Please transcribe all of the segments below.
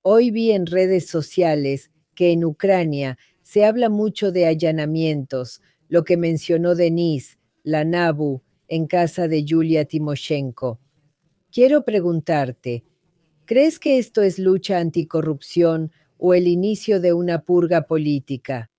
Hoy vi en redes sociales que en Ucrania se habla mucho de allanamientos, lo que mencionó Denise, la Nabu, en casa de Yulia Timoshenko. Quiero preguntarte, ¿crees que esto es lucha anticorrupción o el inicio de una purga política?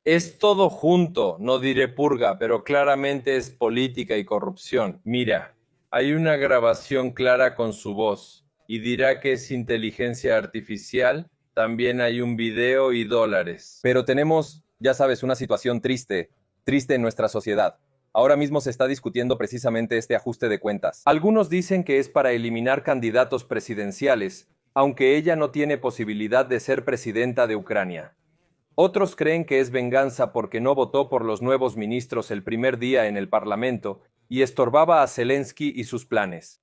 Es todo junto, no diré purga, pero claramente es política y corrupción. Mira, hay una grabación clara con su voz y dirá que es inteligencia artificial. También hay un video y dólares. Pero tenemos, ya sabes, una situación triste, triste en nuestra sociedad. Ahora mismo se está discutiendo precisamente este ajuste de cuentas. Algunos dicen que es para eliminar candidatos presidenciales, aunque ella no tiene posibilidad de ser presidenta de Ucrania. Otros creen que es venganza porque no votó por los nuevos ministros el primer día en el Parlamento y estorbaba a Zelensky y sus planes.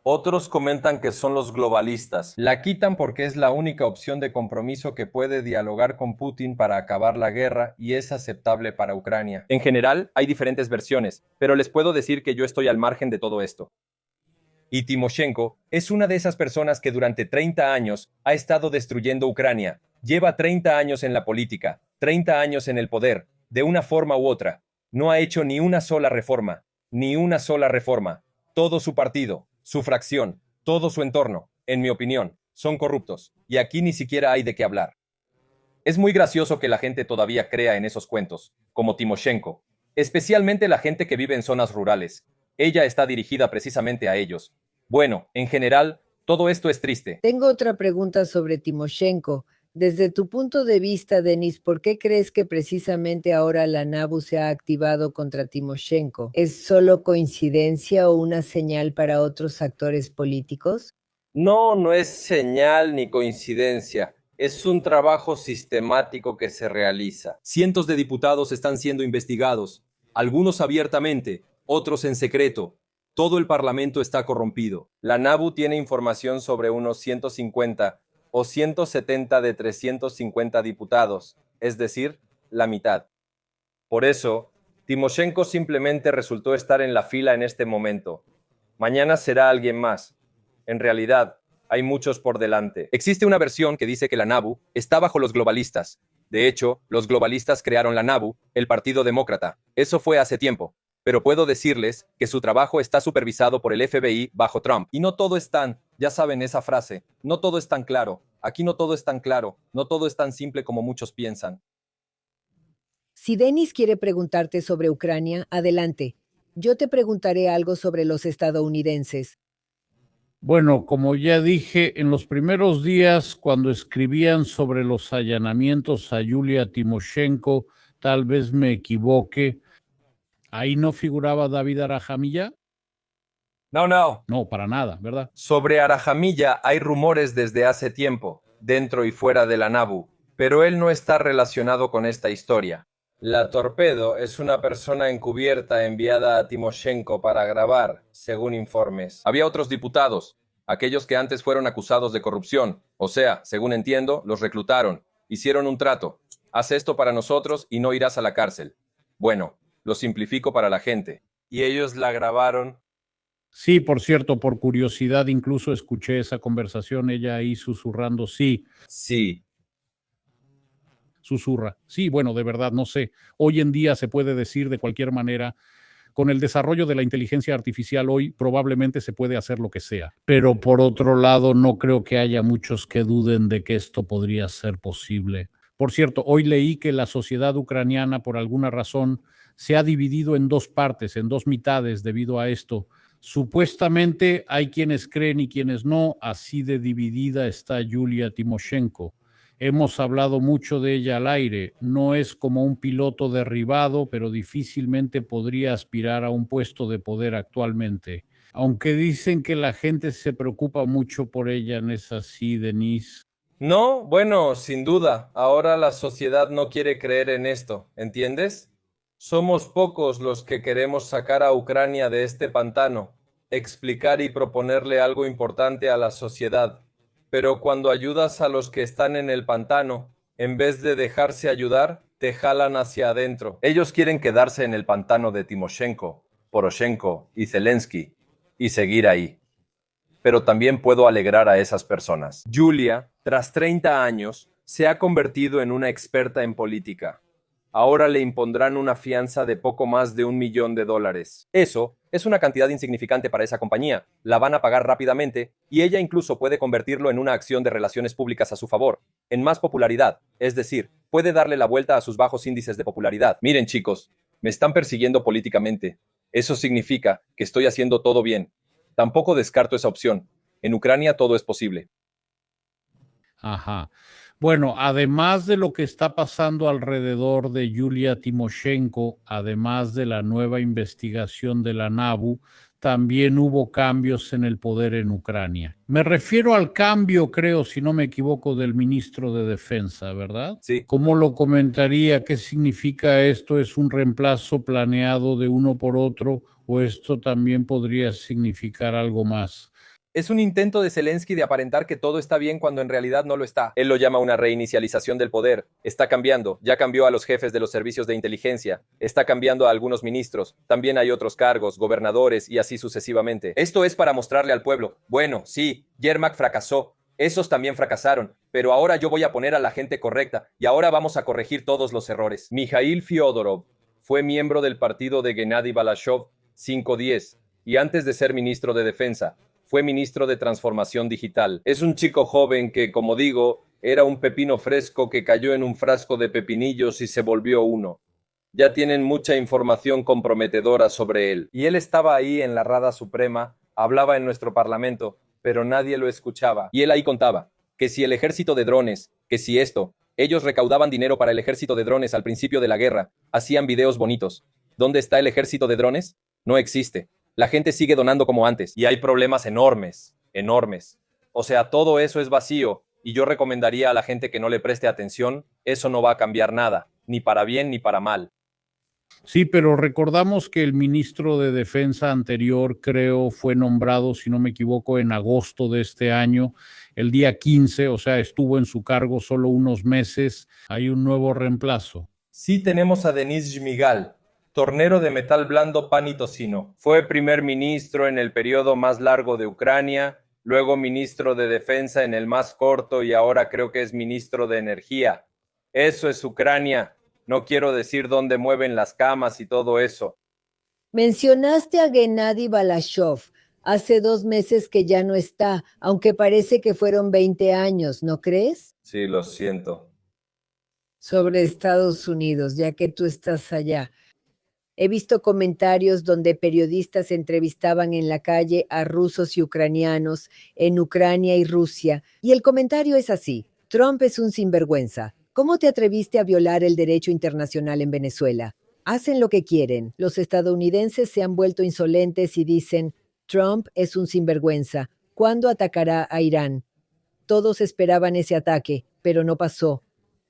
Otros comentan que son los globalistas. La quitan porque es la única opción de compromiso que puede dialogar con Putin para acabar la guerra y es aceptable para Ucrania. En general, hay diferentes versiones, pero les puedo decir que yo estoy al margen de todo esto. Y Timoshenko es una de esas personas que durante 30 años ha estado destruyendo Ucrania. Lleva 30 años en la política, 30 años en el poder, de una forma u otra. No ha hecho ni una sola reforma, ni una sola reforma. Todo su partido, su fracción, todo su entorno, en mi opinión, son corruptos. Y aquí ni siquiera hay de qué hablar. Es muy gracioso que la gente todavía crea en esos cuentos, como Timoshenko, especialmente la gente que vive en zonas rurales. Ella está dirigida precisamente a ellos. Bueno, en general, todo esto es triste. Tengo otra pregunta sobre Timoshenko. Desde tu punto de vista, Denis, ¿por qué crees que precisamente ahora la NABU se ha activado contra Timoshenko? ¿Es solo coincidencia o una señal para otros actores políticos? No, no es señal ni coincidencia. Es un trabajo sistemático que se realiza. Cientos de diputados están siendo investigados, algunos abiertamente, otros en secreto. Todo el Parlamento está corrompido. La NABU tiene información sobre unos 150 o 170 de 350 diputados, es decir, la mitad. Por eso, Timoshenko simplemente resultó estar en la fila en este momento. Mañana será alguien más. En realidad, hay muchos por delante. Existe una versión que dice que la NABU está bajo los globalistas. De hecho, los globalistas crearon la NABU, el Partido Demócrata. Eso fue hace tiempo. Pero puedo decirles que su trabajo está supervisado por el FBI bajo Trump. Y no todo es tan, ya saben esa frase, no todo es tan claro. Aquí no todo es tan claro, no todo es tan simple como muchos piensan. Si Denis quiere preguntarte sobre Ucrania, adelante. Yo te preguntaré algo sobre los estadounidenses. Bueno, como ya dije, en los primeros días, cuando escribían sobre los allanamientos a Yulia Timoshenko, tal vez me equivoque, ¿ahí no figuraba David Arajamilla? No. No, para nada, ¿verdad? Sobre Arajamilla hay rumores desde hace tiempo, dentro y fuera de la NABU, pero él no está relacionado con esta historia. La Torpedo es una persona encubierta enviada a Timoshenko para grabar, según informes. Había otros diputados, aquellos que antes fueron acusados de corrupción, o sea, según entiendo, los reclutaron, hicieron un trato. Haz esto para nosotros y no irás a la cárcel. Bueno, lo simplifico para la gente. Y ellos la grabaron. Sí, por cierto, por curiosidad incluso escuché esa conversación, ella ahí susurrando, sí, Sí. susurra. Sí, bueno, de verdad, no sé. Hoy en día se puede decir de cualquier manera, con el desarrollo de la inteligencia artificial hoy probablemente se puede hacer lo que sea. Pero por otro lado, no creo que haya muchos que duden de que esto podría ser posible. Por cierto, hoy leí que la sociedad ucraniana, por alguna razón, se ha dividido en dos partes, en dos mitades debido a esto. Supuestamente hay quienes creen y quienes no, así de dividida está Yulia Timoshenko. Hemos hablado mucho de ella al aire. No es como un piloto derribado, pero difícilmente podría aspirar a un puesto de poder actualmente. Aunque dicen que la gente se preocupa mucho por ella, ¿no es así, Denise? No, bueno, sin duda. Ahora la sociedad no quiere creer en esto, ¿entiendes? Somos pocos los que queremos sacar a Ucrania de este pantano, explicar y proponerle algo importante a la sociedad. Pero cuando ayudas a los que están en el pantano, en vez de dejarse ayudar, te jalan hacia adentro. Ellos quieren quedarse en el pantano de Timoshenko, Poroshenko y Zelensky y seguir ahí. pero también puedo alegrar a esas personas. Julia, tras 30 años, se ha convertido en una experta en política. Ahora le impondrán una fianza de poco más de $1 millón. Eso es una cantidad insignificante para esa compañía. La van a pagar rápidamente y ella incluso puede convertirlo en una acción de relaciones públicas a su favor, en más popularidad, es decir, puede darle la vuelta a sus bajos índices de popularidad. Miren, chicos, me están persiguiendo políticamente. Eso significa que estoy haciendo todo bien. Tampoco descarto esa opción. En Ucrania todo es posible. Ajá. Bueno, además de lo que está pasando alrededor de Yulia Timoshenko, además de la nueva investigación de la NABU, también hubo cambios en el poder en Ucrania. Me refiero al cambio, creo, si no me equivoco, del ministro de Defensa, ¿verdad? Sí. ¿Cómo lo comentaría? ¿Qué significa esto? ¿Es un reemplazo planeado de uno por otro o esto también podría significar algo más? Es un intento de Zelensky de aparentar que todo está bien cuando en realidad no lo está. Él lo llama una reinicialización del poder. Está cambiando. Ya cambió a los jefes de los servicios de inteligencia. Está cambiando a algunos ministros. También hay otros cargos, gobernadores y así sucesivamente. Esto es para mostrarle al pueblo. Bueno, sí, Yermak fracasó. Esos también fracasaron. Pero ahora yo voy a poner a la gente correcta y ahora vamos a corregir todos los errores. Mikhail Fyodorov fue miembro del partido de Gennady Balashov 510 y antes de ser ministro de Defensa, fue ministro de Transformación Digital. Es un chico joven que, como digo, era un pepino fresco que cayó en un frasco de pepinillos y se volvió uno. Ya tienen mucha información comprometedora sobre él. Y él estaba ahí en la Rada Suprema, hablaba en nuestro parlamento, pero nadie lo escuchaba. Y él ahí contaba que si el ejército de drones, que si esto, ellos recaudaban dinero para el ejército de drones al principio de la guerra, hacían videos bonitos. ¿Dónde está el ejército de drones? No existe. La gente sigue donando como antes y hay problemas enormes, enormes. O sea, todo eso es vacío y yo recomendaría a la gente que no le preste atención. Eso no va a cambiar nada, ni para bien ni para mal. Sí, pero recordamos que el ministro de Defensa anterior, creo, fue nombrado, si no me equivoco, en agosto de este año, el día 15, o sea, estuvo en su cargo solo unos meses. Hay un nuevo reemplazo. Sí tenemos a Denis Shmigal, tornero de metal blando, pan y tocino. Fue primer ministro en el periodo más largo de Ucrania, luego ministro de Defensa en el más corto y ahora creo que es ministro de Energía. Eso es Ucrania. No quiero decir dónde mueven las camas y todo eso. Mencionaste a Gennady Balashov. Hace 2 meses que ya no está, aunque parece que fueron 20 años, ¿no crees? Sí, lo siento. Sobre Estados Unidos, ya que tú estás allá. He visto comentarios donde periodistas entrevistaban en la calle a rusos y ucranianos en Ucrania y Rusia, y el comentario es así: Trump es un sinvergüenza. ¿Cómo te atreviste a violar el derecho internacional en Venezuela? Hacen lo que quieren. Los estadounidenses se han vuelto insolentes y dicen: Trump es un sinvergüenza. ¿Cuándo atacará a Irán? Todos esperaban ese ataque, pero no pasó.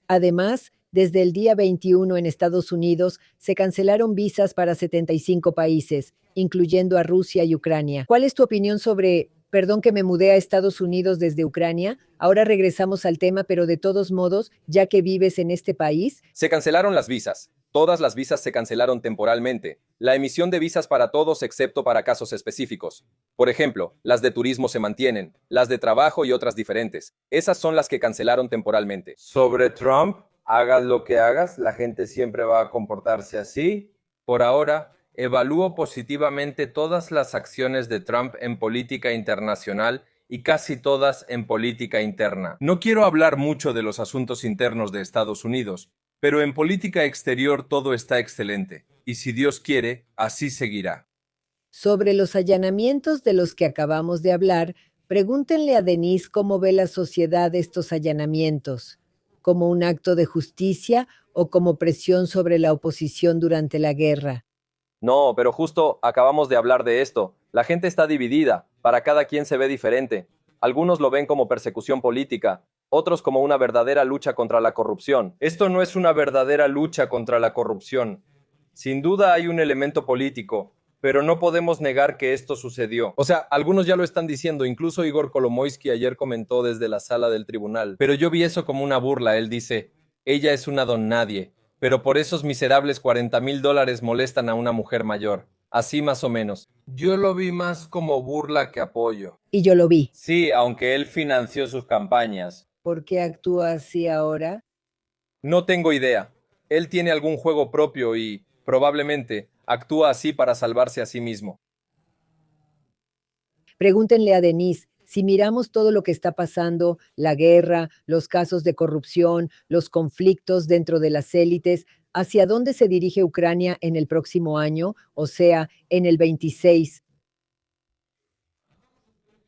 Además, desde el día 21 en Estados Unidos se cancelaron visas para 75 países, incluyendo a Rusia y Ucrania. ¿Cuál es tu opinión sobre, perdón que me mudé a Estados Unidos desde Ucrania? Ahora regresamos al tema, pero de todos modos, ya que vives en este país. Se cancelaron las visas. Todas las visas se cancelaron temporalmente. La emisión de visas para todos excepto para casos específicos. Por ejemplo, las de turismo se mantienen, las de trabajo y otras diferentes. Esas son las que cancelaron temporalmente. Sobre Trump, hagas lo que hagas, la gente siempre va a comportarse así. Por ahora, evalúo positivamente todas las acciones de Trump en política internacional y casi todas en política interna. No quiero hablar mucho de los asuntos internos de Estados Unidos, pero en política exterior todo está excelente, y si Dios quiere, así seguirá. Sobre los allanamientos de los que acabamos de hablar, pregúntenle a Denise cómo ve la sociedad estos allanamientos, como un acto de justicia o como presión sobre la oposición durante la guerra. No, pero justo acabamos de hablar de esto. La gente está dividida, para cada quien se ve diferente. Algunos lo ven como persecución política, otros como una verdadera lucha contra la corrupción. Esto no es una verdadera lucha contra la corrupción. Sin duda hay un elemento político, pero no podemos negar que esto sucedió. O sea, algunos ya lo están diciendo, incluso Igor Kolomoisky ayer comentó desde la sala del tribunal. Pero yo vi eso como una burla. Él dice, ella es una don nadie, pero por esos miserables $40,000 molestan a una mujer mayor. Así más o menos. Yo lo vi más como burla que apoyo. Y yo lo vi. Sí, aunque él financió sus campañas. ¿Por qué actúa así ahora? No tengo idea. Él tiene algún juego propio y, probablemente, actúa así para salvarse a sí mismo. Pregúntenle a Denise, si miramos todo lo que está pasando, la guerra, los casos de corrupción, los conflictos dentro de las élites, ¿hacia dónde se dirige Ucrania en el próximo año? O sea, en el 26.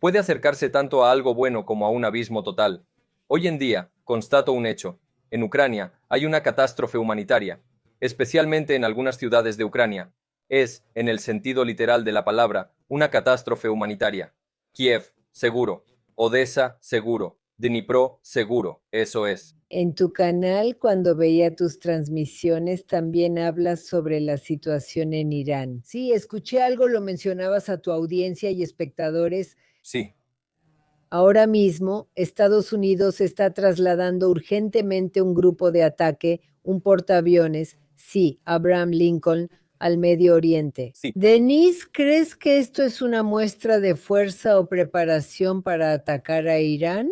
Puede acercarse tanto a algo bueno como a un abismo total. Hoy en día, constato un hecho. En Ucrania hay una catástrofe humanitaria, especialmente en algunas ciudades de Ucrania. Es, en el sentido literal de la palabra, una catástrofe humanitaria. Kiev, seguro. Odessa, seguro. Dnipro, seguro. Eso es. En tu canal, cuando veía tus transmisiones, también hablas sobre la situación en Irán. Sí, escuché algo, lo mencionabas a tu audiencia y espectadores. Sí. Ahora mismo, Estados Unidos está trasladando urgentemente un grupo de ataque, un portaaviones, sí, Abraham Lincoln, al Medio Oriente. Sí. Denise, ¿crees que esto es una muestra de fuerza o preparación para atacar a Irán?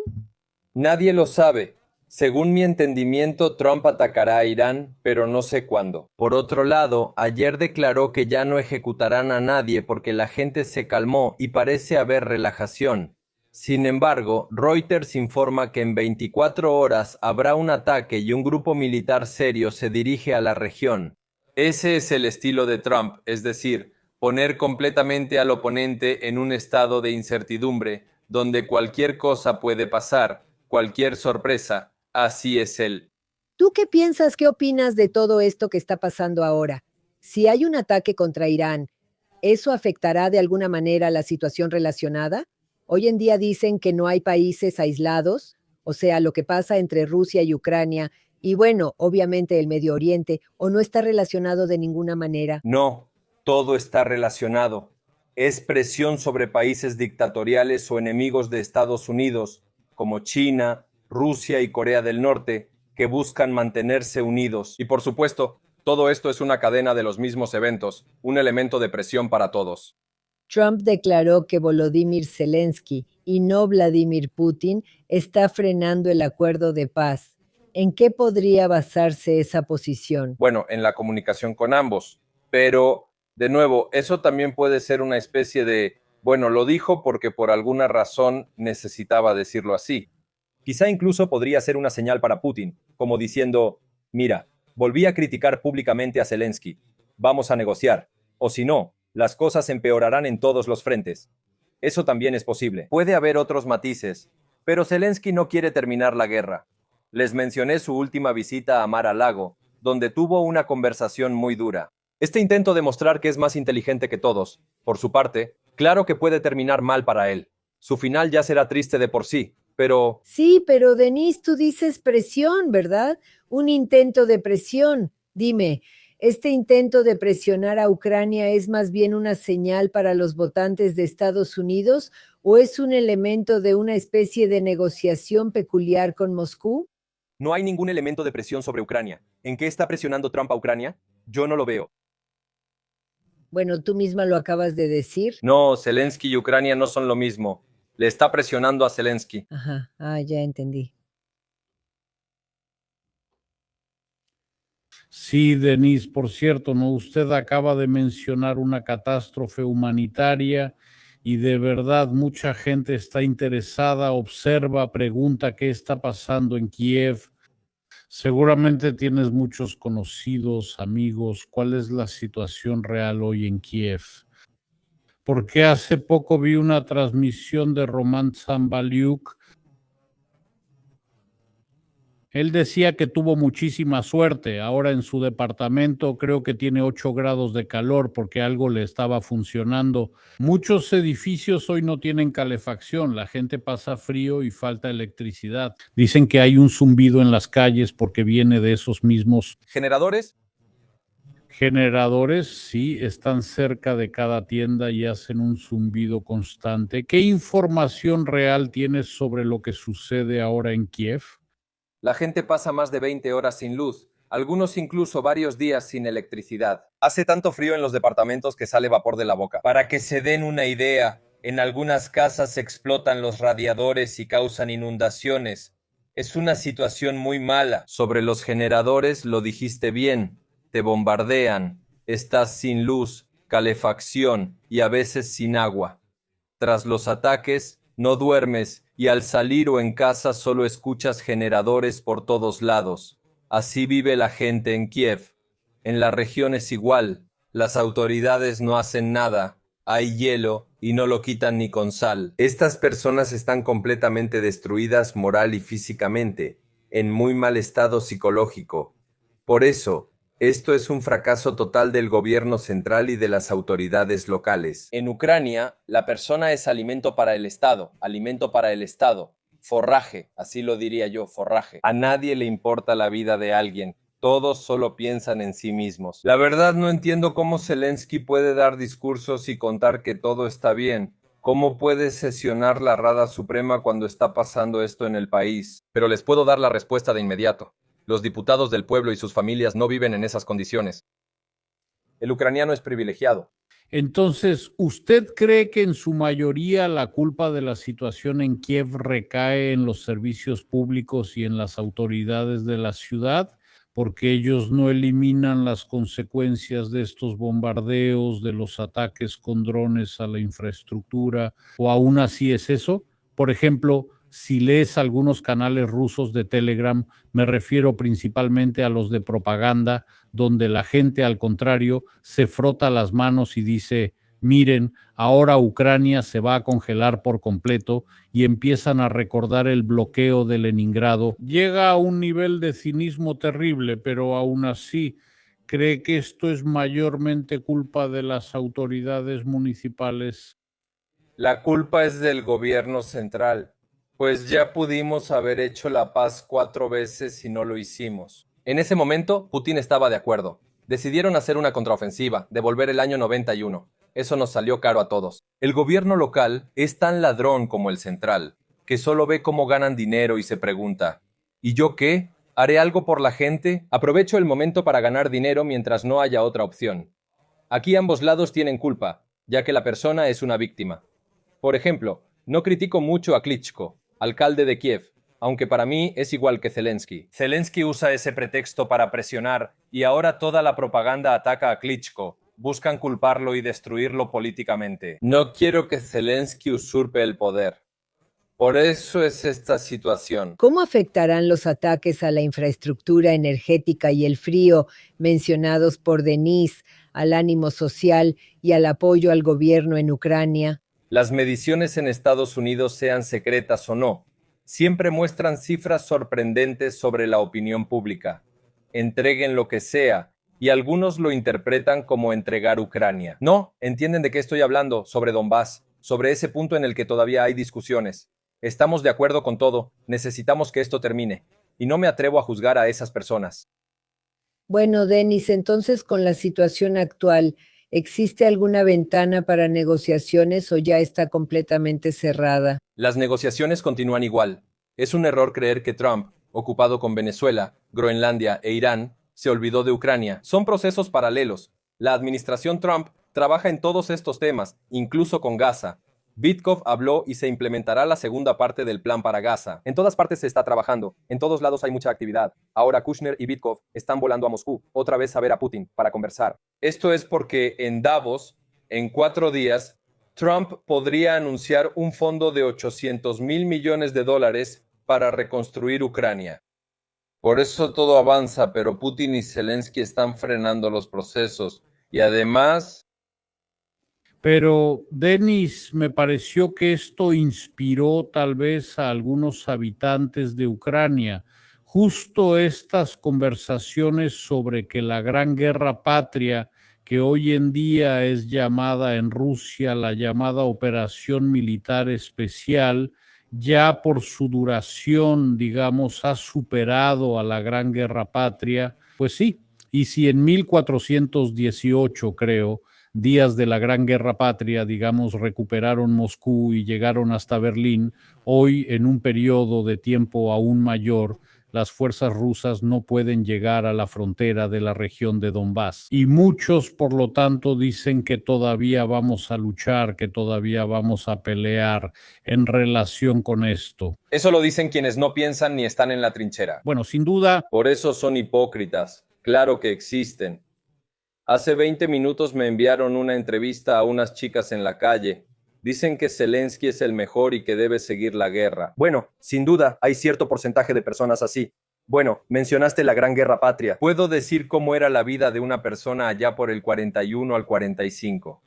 Nadie lo sabe. Según mi entendimiento, Trump atacará a Irán, pero no sé cuándo. Por otro lado, ayer declaró que ya no ejecutarán a nadie porque la gente se calmó y parece haber relajación. Sin embargo, Reuters informa que en 24 horas habrá un ataque y un grupo militar serio se dirige a la región. Ese es el estilo de Trump, es decir, poner completamente al oponente en un estado de incertidumbre, donde cualquier cosa puede pasar, cualquier sorpresa, así es él. ¿Tú qué piensas, qué opinas de todo esto que está pasando ahora? Si hay un ataque contra Irán, ¿eso afectará de alguna manera la situación relacionada? Hoy en día dicen que no hay países aislados, o sea, lo que pasa entre Rusia y Ucrania, y bueno, obviamente el Medio Oriente, o no está relacionado de ninguna manera. No, todo está relacionado. Es presión sobre países dictatoriales o enemigos de Estados Unidos, como China, Rusia y Corea del Norte, que buscan mantenerse unidos. Y por supuesto, todo esto es una cadena de los mismos eventos, un elemento de presión para todos. Trump declaró que Volodymyr Zelensky y no Vladimir Putin está frenando el acuerdo de paz. ¿En qué podría basarse esa posición? Bueno, en la comunicación con ambos. Pero, de nuevo, eso también puede ser una especie de, bueno, lo dijo porque por alguna razón necesitaba decirlo así. Quizá incluso podría ser una señal para Putin, como diciendo, mira, volví a criticar públicamente a Zelensky, vamos a negociar, o si no, las cosas empeorarán en todos los frentes. Eso también es posible. Puede haber otros matices, pero Zelensky no quiere terminar la guerra. Les mencioné su última visita a Mar-a-Lago, donde tuvo una conversación muy dura. Este intento de mostrar que es más inteligente que todos, por su parte, claro que puede terminar mal para él. Su final ya será triste de por sí, pero Sí, pero Denise, tú dices presión, ¿verdad? Un intento de presión. Dime, ¿este intento de presionar a Ucrania es más bien una señal para los votantes de Estados Unidos o es un elemento de una especie de negociación peculiar con Moscú? no hay ningún elemento de presión sobre Ucrania. ¿En qué está presionando Trump a Ucrania? Yo no lo veo. Bueno, tú misma lo acabas de decir. No, Zelensky y Ucrania no son lo mismo. Le está presionando a Zelensky. Ajá, ya entendí. Sí, Denise, por cierto, ¿no? Usted acaba de mencionar una catástrofe humanitaria y de verdad mucha gente está interesada, observa, pregunta qué está pasando en Kiev. Seguramente tienes muchos conocidos, amigos. ¿Cuál es la situación real hoy en Kiev? Porque hace poco vi una transmisión de Roman Zambaliuk. Él decía que tuvo muchísima suerte. Ahora en su departamento creo que tiene 8 grados de calor porque algo le estaba funcionando. Muchos edificios hoy no tienen calefacción. La gente pasa frío y falta electricidad. Dicen que hay un zumbido en las calles porque viene de esos mismos ¿Generadores? generadores. Sí, están cerca de cada tienda y hacen un zumbido constante. ¿Qué información real tienes sobre lo que sucede ahora en Kiev? La gente pasa más de 20 horas sin luz. algunos incluso varios días sin electricidad. Hace tanto frío en los departamentos que sale vapor de la boca. Para que se den una idea, en algunas casas explotan los radiadores y causan inundaciones. Es una situación muy mala. Sobre los generadores, lo dijiste bien. Te bombardean. Estás sin luz, calefacción y a veces sin agua. Tras los ataques, no duermes y al salir o en casa solo escuchas generadores por todos lados. Así vive la gente en Kiev. En la región es igual. Las autoridades no hacen nada. Hay hielo y no lo quitan ni con sal. Estas personas están completamente destruidas moral y físicamente, en muy mal estado psicológico. Por eso, esto es un fracaso total del gobierno central y de las autoridades locales. En Ucrania, la persona es alimento para el Estado, forraje, así lo diría yo, forraje. A nadie le importa la vida de alguien. Todos solo piensan en sí mismos. La verdad no entiendo cómo Zelensky puede dar discursos y contar que todo está bien. ¿Cómo puede sesionar la Rada Suprema cuando está pasando esto en el país? Pero les puedo dar la respuesta de inmediato. Los diputados del pueblo y sus familias no viven en esas condiciones. El ucraniano es privilegiado. Entonces, ¿usted cree que en su mayoría la culpa de la situación en Kiev recae en los servicios públicos y en las autoridades de la ciudad? Porque ellos no eliminan las consecuencias de estos bombardeos, de los ataques con drones a la infraestructura, o aún así es eso. Por ejemplo, si lees algunos canales rusos de Telegram, me refiero principalmente a los de propaganda, donde la gente, al contrario, se frota las manos y dice: miren, ahora Ucrania se va a congelar por completo, y empiezan a recordar el bloqueo de Leningrado. Llega a un nivel de cinismo terrible, pero aún así, ¿cree que esto es mayormente culpa de las autoridades municipales? La culpa es del gobierno central, pues ya pudimos haber hecho la paz 4 veces y no lo hicimos. En ese momento, Putin estaba de acuerdo. Decidieron hacer una contraofensiva, devolver el año 91. Eso nos salió caro a todos. El gobierno local es tan ladrón como el central, que solo ve cómo ganan dinero y se pregunta: ¿y yo qué? ¿Haré algo por la gente? Aprovecho el momento para ganar dinero mientras no haya otra opción. Aquí ambos lados tienen culpa, ya que la persona es una víctima. Por ejemplo, no critico mucho a Klitschko, alcalde de Kiev, aunque para mí es igual que Zelensky. Zelensky usa ese pretexto para presionar y ahora toda la propaganda ataca a Klitschko. Buscan culparlo y destruirlo políticamente. No quiero que Zelensky usurpe el poder. Por eso es esta situación. ¿Cómo afectarán los ataques a la infraestructura energética y el frío mencionados por Denis al ánimo social y al apoyo al gobierno en Ucrania? Las mediciones en Estados Unidos, sean secretas o no, siempre muestran cifras sorprendentes sobre la opinión pública. Entreguen lo que sea, y algunos lo interpretan como entregar Ucrania. No, entienden de qué estoy hablando, sobre Donbass, sobre ese punto en el que todavía hay discusiones. Estamos de acuerdo con todo, necesitamos que esto termine, y no me atrevo a juzgar a esas personas. Bueno, Denis, entonces con la situación actual, ¿existe alguna ventana para negociaciones o ya está completamente cerrada? Las negociaciones continúan igual. Es un error creer que Trump, ocupado con Venezuela, Groenlandia e Irán, se olvidó de Ucrania. Son procesos paralelos. La administración Trump trabaja en todos estos temas, incluso con Gaza. Witkoff habló y se implementará la segunda parte del plan para Gaza. En todas partes se está trabajando, en todos lados hay mucha actividad. Ahora Kushner y Witkoff están volando a Moscú, otra vez a ver a Putin, para conversar. Esto es porque en Davos, en 4 días, Trump podría anunciar un fondo de $800,000 millones para reconstruir Ucrania. Por eso todo avanza, pero Putin y Zelensky están frenando los procesos. Y además... Pero, Denis, me pareció que esto inspiró tal vez a algunos habitantes de Ucrania. Justo estas conversaciones sobre que la Gran Guerra Patria, que hoy en día es llamada en Rusia la llamada Operación Militar Especial, ya por su duración, digamos, ha superado a la Gran Guerra Patria. Pues sí, y si en 1418, creo, días de la Gran Guerra Patria, digamos, recuperaron Moscú y llegaron hasta Berlín, hoy en un periodo de tiempo aún mayor, las fuerzas rusas no pueden llegar a la frontera de la región de Donbass. Y muchos, por lo tanto, dicen que todavía vamos a luchar, que todavía vamos a pelear en relación con esto. Eso lo dicen quienes no piensan ni están en la trinchera. Bueno, sin duda. Por eso son hipócritas. Claro que existen. Hace 20 minutos me enviaron una entrevista a unas chicas en la calle. Dicen que Zelensky es el mejor y que debe seguir la guerra. Bueno, sin duda, hay cierto porcentaje de personas así. Bueno, mencionaste la Gran Guerra Patria. Puedo decir cómo era la vida de una persona allá por el 41 al 45.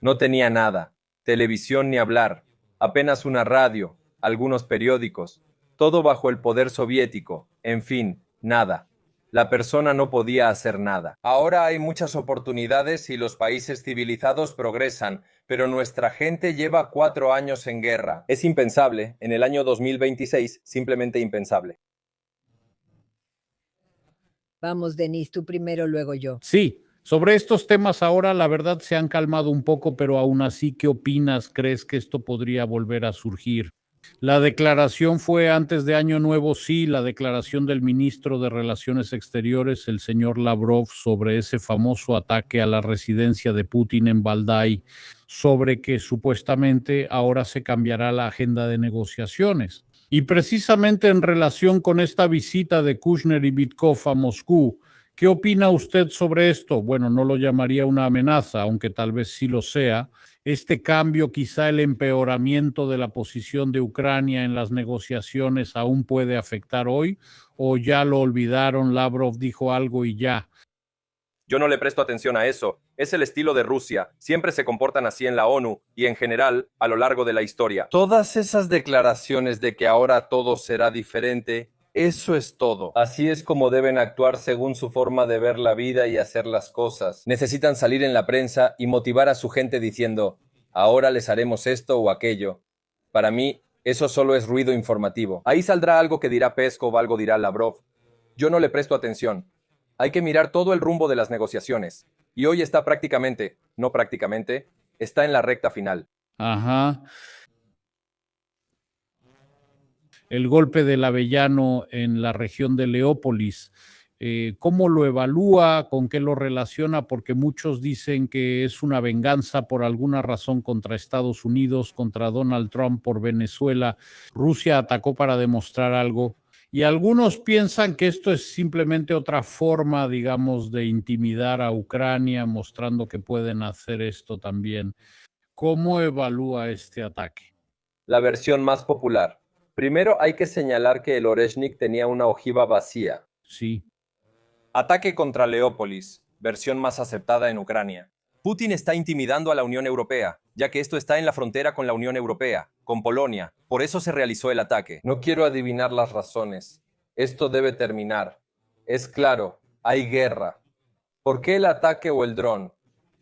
No tenía nada, televisión ni hablar, apenas una radio, algunos periódicos, todo bajo el poder soviético, en fin, nada. La persona no podía hacer nada. Ahora hay muchas oportunidades y los países civilizados progresan, pero nuestra gente lleva 4 años en guerra. Es impensable, en el año 2026, simplemente impensable. Vamos, Denise, tú primero, luego yo. Sí, sobre estos temas ahora la verdad se han calmado un poco, pero aún así, ¿qué opinas? ¿Crees que esto podría volver a surgir? La declaración fue antes de Año Nuevo, sí, la declaración del ministro de Relaciones Exteriores, el señor Lavrov, sobre ese famoso ataque a la residencia de Putin en Valdai, sobre que supuestamente ahora se cambiará la agenda de negociaciones. Y precisamente en relación con esta visita de Kushner y Vitkov a Moscú, ¿qué opina usted sobre esto? Bueno, no lo llamaría una amenaza, aunque tal vez sí lo sea. Este cambio, quizá el empeoramiento de la posición de Ucrania en las negociaciones aún puede afectar hoy, o ya lo olvidaron, Lavrov dijo algo y ya. Yo no le presto atención a eso. Es el estilo de Rusia. Siempre se comportan así en la ONU y en general a lo largo de la historia. Todas esas declaraciones de que ahora todo será diferente, eso es todo. Así es como deben actuar según su forma de ver la vida y hacer las cosas. Necesitan salir en la prensa y motivar a su gente diciendo, ahora les haremos esto o aquello. Para mí, eso solo es ruido informativo. Ahí saldrá algo que dirá Peskov, algo dirá Lavrov. Yo no le presto atención. Hay que mirar todo el rumbo de las negociaciones. Y hoy está no prácticamente, está en la recta final. Ajá. El golpe del Avellano en la región de Leópolis, ¿cómo lo evalúa? ¿Con qué lo relaciona? Porque muchos dicen que es una venganza por alguna razón contra Estados Unidos, contra Donald Trump por Venezuela. Rusia atacó para demostrar algo. Y algunos piensan que esto es simplemente otra forma, digamos, de intimidar a Ucrania, mostrando que pueden hacer esto también. ¿Cómo evalúa este ataque? La versión más popular. Primero hay que señalar que el Oreshnik tenía una ojiva vacía. Sí. Ataque contra Leópolis, versión más aceptada en Ucrania. Putin está intimidando a la Unión Europea, ya que esto está en la frontera con la Unión Europea, con Polonia. Por eso se realizó el ataque. No quiero adivinar las razones. Esto debe terminar. Es claro, hay guerra. ¿Por qué el ataque o el dron?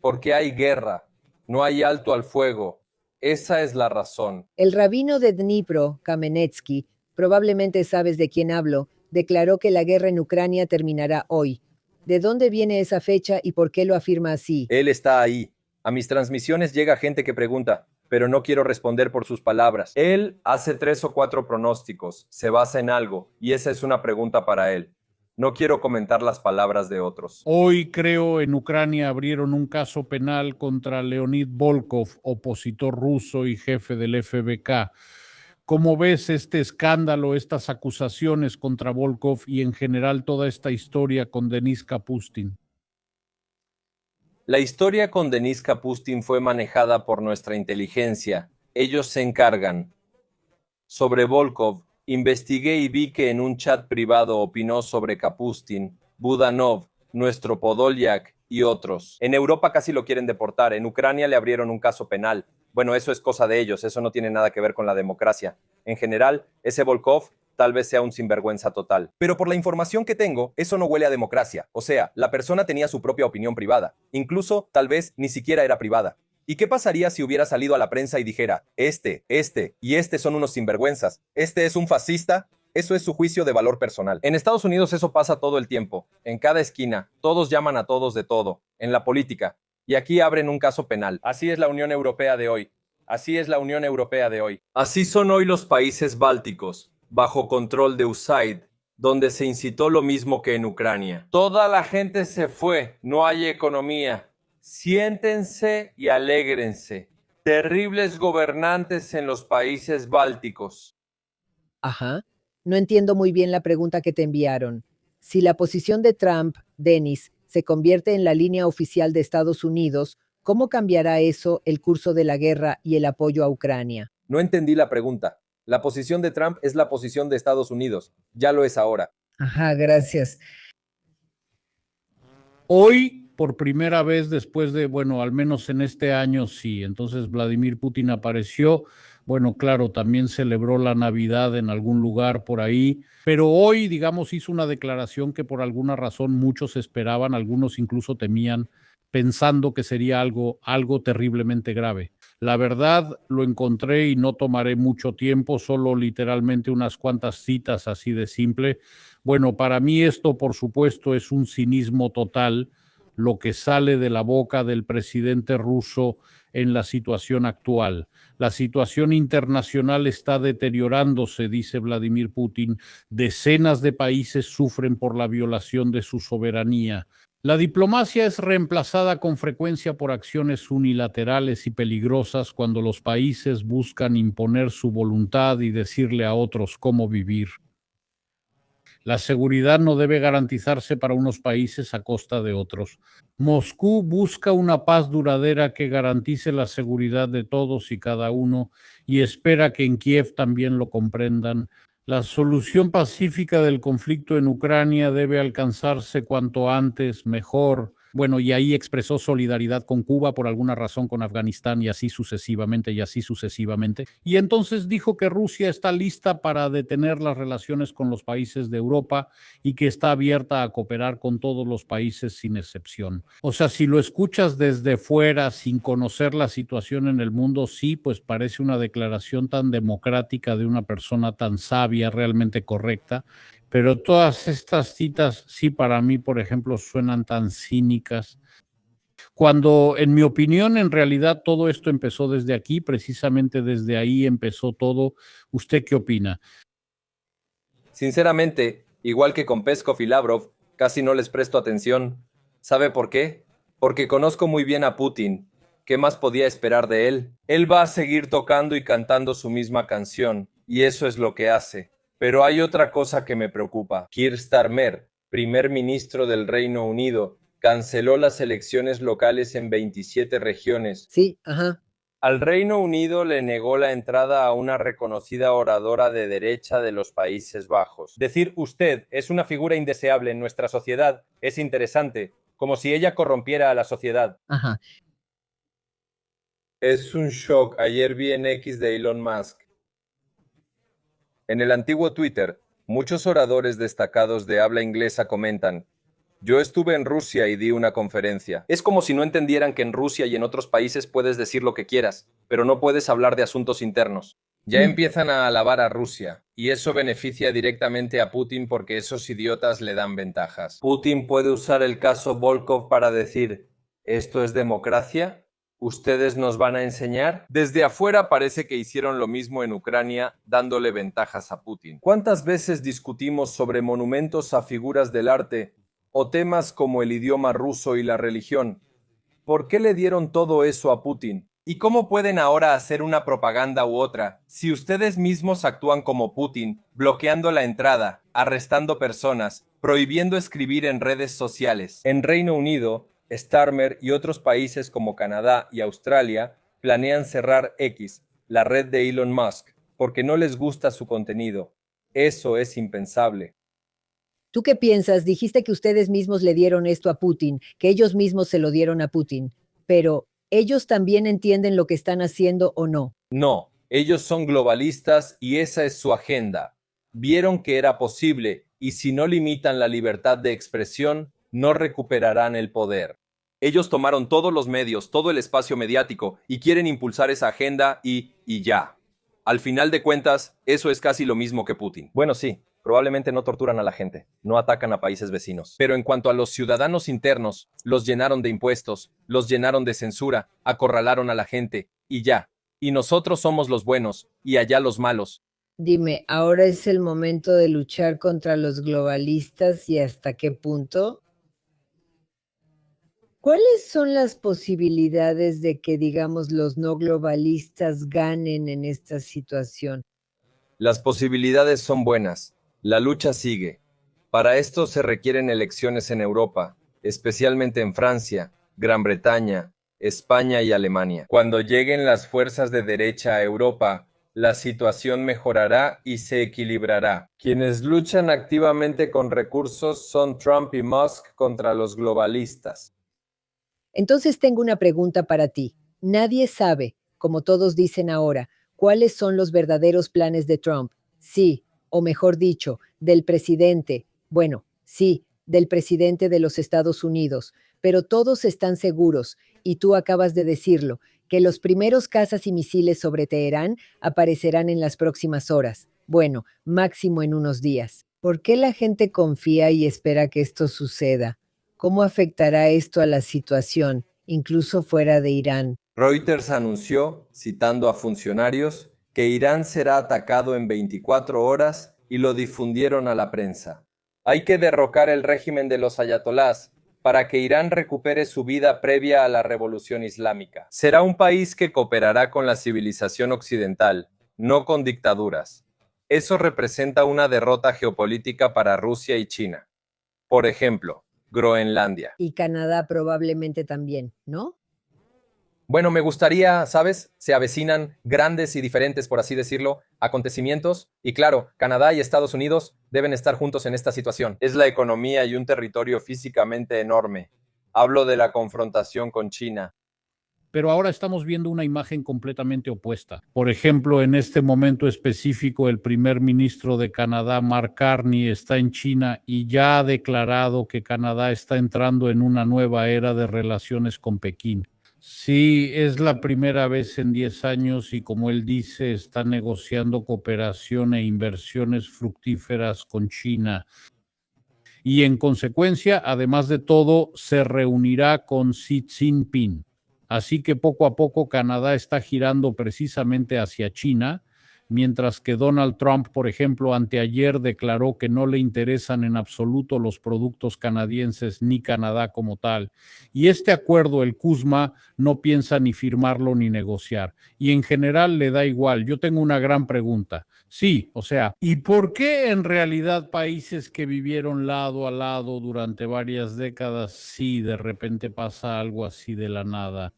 Porque hay guerra. No hay alto al fuego. Esa es la razón. El rabino de Dnipro, Kamenetsky, probablemente sabes de quién hablo, declaró que la guerra en Ucrania terminará hoy. ¿De dónde viene esa fecha y por qué lo afirma así? Él está ahí. A mis transmisiones llega gente que pregunta, pero no quiero responder por sus palabras. Él hace 3 o 4 pronósticos, se basa en algo, y esa es una pregunta para él. No quiero comentar las palabras de otros. Hoy, creo, en Ucrania abrieron un caso penal contra Leonid Volkov, opositor ruso y jefe del FBK. ¿Cómo ves este escándalo, estas acusaciones contra Volkov y en general toda esta historia con Denis Kapustin? La historia con Denis Kapustin fue manejada por nuestra inteligencia. Ellos se encargan. Sobre Volkov, investigué y vi que en un chat privado opinó sobre Kapustin, Budanov, nuestro Podolyak y otros. En Europa casi lo quieren deportar, en Ucrania le abrieron un caso penal. Bueno, eso es cosa de ellos, eso no tiene nada que ver con la democracia. En general, ese Volkov tal vez sea un sinvergüenza total. Pero por la información que tengo, eso no huele a democracia. O sea, la persona tenía su propia opinión privada. Incluso, tal vez, ni siquiera era privada. ¿Y qué pasaría si hubiera salido a la prensa y dijera, este y este son unos sinvergüenzas, este es un fascista? Eso es su juicio de valor personal. En Estados Unidos eso pasa todo el tiempo. En cada esquina, todos llaman a todos de todo. En la política. Y aquí abren un caso penal. Así es la Unión Europea de hoy. Así es la Unión Europea de hoy. Así son hoy los países bálticos, bajo control de USAID, donde se incitó lo mismo que en Ucrania. Toda la gente se fue, no hay economía. Siéntense y alégrense. Terribles gobernantes en los países bálticos. Ajá. No entiendo muy bien la pregunta que te enviaron. Si la posición de Trump, Denis, se convierte en la línea oficial de Estados Unidos, ¿cómo cambiará eso el curso de la guerra y el apoyo a Ucrania? No entendí la pregunta. La posición de Trump es la posición de Estados Unidos. Ya lo es ahora. Ajá, gracias. Hoy, por primera vez después de, bueno, al menos en este año sí, entonces Vladimir Putin apareció, bueno, claro, también celebró la Navidad en algún lugar por ahí, pero hoy, digamos, hizo una declaración que por alguna razón muchos esperaban, algunos incluso temían, pensando que sería algo terriblemente grave. La verdad, lo encontré y no tomaré mucho tiempo, solo literalmente unas cuantas citas así de simple. Bueno, para mí esto, por supuesto, es un cinismo total, lo que sale de la boca del presidente ruso en la situación actual. La situación internacional está deteriorándose, dice Vladimir Putin. Decenas de países sufren por la violación de su soberanía. La diplomacia es reemplazada con frecuencia por acciones unilaterales y peligrosas cuando los países buscan imponer su voluntad y decirle a otros cómo vivir. La seguridad no debe garantizarse para unos países a costa de otros. Moscú busca una paz duradera que garantice la seguridad de todos y cada uno y espera que en Kiev también lo comprendan. La solución pacífica del conflicto en Ucrania debe alcanzarse cuanto antes, mejor. Bueno, y ahí expresó solidaridad con Cuba, por alguna razón con Afganistán y así sucesivamente, y así sucesivamente. Y entonces dijo que Rusia está lista para detener las relaciones con los países de Europa y que está abierta a cooperar con todos los países sin excepción. O sea, si lo escuchas desde fuera, sin conocer la situación en el mundo, sí, pues parece una declaración tan democrática de una persona tan sabia, realmente correcta. Pero todas estas citas, sí, para mí, por ejemplo, suenan tan cínicas. Cuando, en mi opinión, en realidad todo esto empezó desde aquí, precisamente desde ahí empezó todo. ¿Usted qué opina? Sinceramente, igual que con Peskov y Lavrov, casi no les presto atención. ¿Sabe por qué? Porque conozco muy bien a Putin. ¿Qué más podía esperar de él? Él va a seguir tocando y cantando su misma canción, y eso es lo que hace. Pero hay otra cosa que me preocupa. Keir Starmer, primer ministro del Reino Unido, canceló las elecciones locales en 27 regiones. Sí, ajá. Al Reino Unido le negó la entrada a una reconocida oradora de derecha de los Países Bajos. Decir usted es una figura indeseable en nuestra sociedad es interesante, como si ella corrompiera a la sociedad. Ajá. Es un shock. Ayer vi en X de Elon Musk. En el antiguo Twitter, muchos oradores destacados de habla inglesa comentan: yo estuve en Rusia y di una conferencia. Es como si no entendieran que en Rusia y en otros países puedes decir lo que quieras, pero no puedes hablar de asuntos internos. Ya empiezan a alabar a Rusia, y eso beneficia directamente a Putin porque esos idiotas le dan ventajas. Putin puede usar el caso Volkov para decir: ¿esto es democracia? ¿Ustedes nos van a enseñar? Desde afuera parece que hicieron lo mismo en Ucrania, dándole ventajas a Putin. ¿Cuántas veces discutimos sobre monumentos a figuras del arte o temas como el idioma ruso y la religión? ¿Por qué le dieron todo eso a Putin? ¿Y cómo pueden ahora hacer una propaganda u otra si ustedes mismos actúan como Putin, bloqueando la entrada, arrestando personas, prohibiendo escribir en redes sociales? En Reino Unido, Starmer y otros países como Canadá y Australia planean cerrar X, la red de Elon Musk, porque no les gusta su contenido. Eso es impensable. ¿Tú qué piensas? Dijiste que ustedes mismos le dieron esto a Putin, que ellos mismos se lo dieron a Putin, pero ¿ellos también entienden lo que están haciendo o no? No, ellos son globalistas y esa es su agenda. Vieron que era posible y si no limitan la libertad de expresión, no recuperarán el poder. Ellos tomaron todos los medios, todo el espacio mediático y quieren impulsar esa agenda y ya. Al final de cuentas, eso es casi lo mismo que Putin. Bueno, sí, probablemente no torturan a la gente, no atacan a países vecinos. Pero en cuanto a los ciudadanos internos, los llenaron de impuestos, los llenaron de censura, acorralaron a la gente y ya. Y nosotros somos los buenos y allá los malos. Dime, ¿ahora es el momento de luchar contra los globalistas y hasta qué punto? ¿Cuáles son las posibilidades de que, digamos, los no globalistas ganen en esta situación? Las posibilidades son buenas. La lucha sigue. Para esto se requieren elecciones en Europa, especialmente en Francia, Gran Bretaña, España y Alemania. Cuando lleguen las fuerzas de derecha a Europa, la situación mejorará y se equilibrará. Quienes luchan activamente con recursos son Trump y Musk contra los globalistas. Entonces tengo una pregunta para ti. Nadie sabe, como todos dicen ahora, cuáles son los verdaderos planes de Trump. Sí, o mejor dicho, del presidente. Bueno, sí, del presidente de los Estados Unidos. Pero todos están seguros, y tú acabas de decirlo, que los primeros cazas y misiles sobre Teherán aparecerán en las próximas horas. Bueno, máximo en unos días. ¿Por qué la gente confía y espera que esto suceda? ¿Cómo afectará esto a la situación, incluso fuera de Irán? Reuters anunció, citando a funcionarios, que Irán será atacado en 24 horas y lo difundieron a la prensa. Hay que derrocar el régimen de los ayatolás para que Irán recupere su vida previa a la revolución islámica. Será un país que cooperará con la civilización occidental, no con dictaduras. Eso representa una derrota geopolítica para Rusia y China. Por ejemplo, Groenlandia. Y Canadá probablemente también, ¿no? Bueno, me gustaría, ¿sabes? Se avecinan grandes y diferentes, por así decirlo, acontecimientos. Y claro, Canadá y Estados Unidos deben estar juntos en esta situación. Es la economía y un territorio físicamente enorme. Hablo de la confrontación con China. Pero ahora estamos viendo una imagen completamente opuesta. Por ejemplo, en este momento específico, el primer ministro de Canadá, Mark Carney, está en China y ya ha declarado que Canadá está entrando en una nueva era de relaciones con Pekín. Sí, es la primera vez en 10 años y como él dice, está negociando cooperación e inversiones fructíferas con China. Y en consecuencia, además de todo, se reunirá con Xi Jinping. Así que poco a poco Canadá está girando precisamente hacia China, mientras que Donald Trump, por ejemplo, anteayer declaró que no le interesan en absoluto los productos canadienses ni Canadá como tal. Y este acuerdo, el CUSMA, no piensa ni firmarlo ni negociar. Y en general le da igual. Yo tengo una gran pregunta. Sí, o sea, ¿y por qué en realidad países que vivieron lado a lado durante varias décadas, sí, de repente pasa algo así de la nada?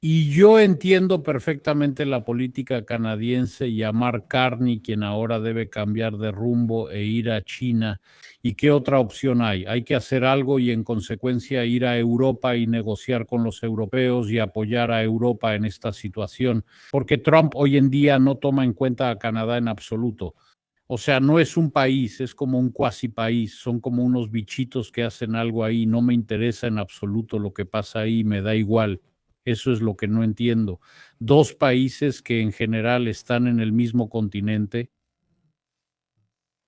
Y yo entiendo perfectamente la política canadiense y a Mark Carney, quien ahora debe cambiar de rumbo e ir a China. ¿Y qué otra opción hay? Hay que hacer algo y en consecuencia ir a Europa y negociar con los europeos y apoyar a Europa en esta situación, porque Trump hoy en día no toma en cuenta a Canadá en absoluto. O sea, no es un país, es como un cuasi país, son como unos bichitos que hacen algo ahí, no me interesa en absoluto lo que pasa ahí, me da igual. Eso es lo que no entiendo. Dos países que en general están en el mismo continente.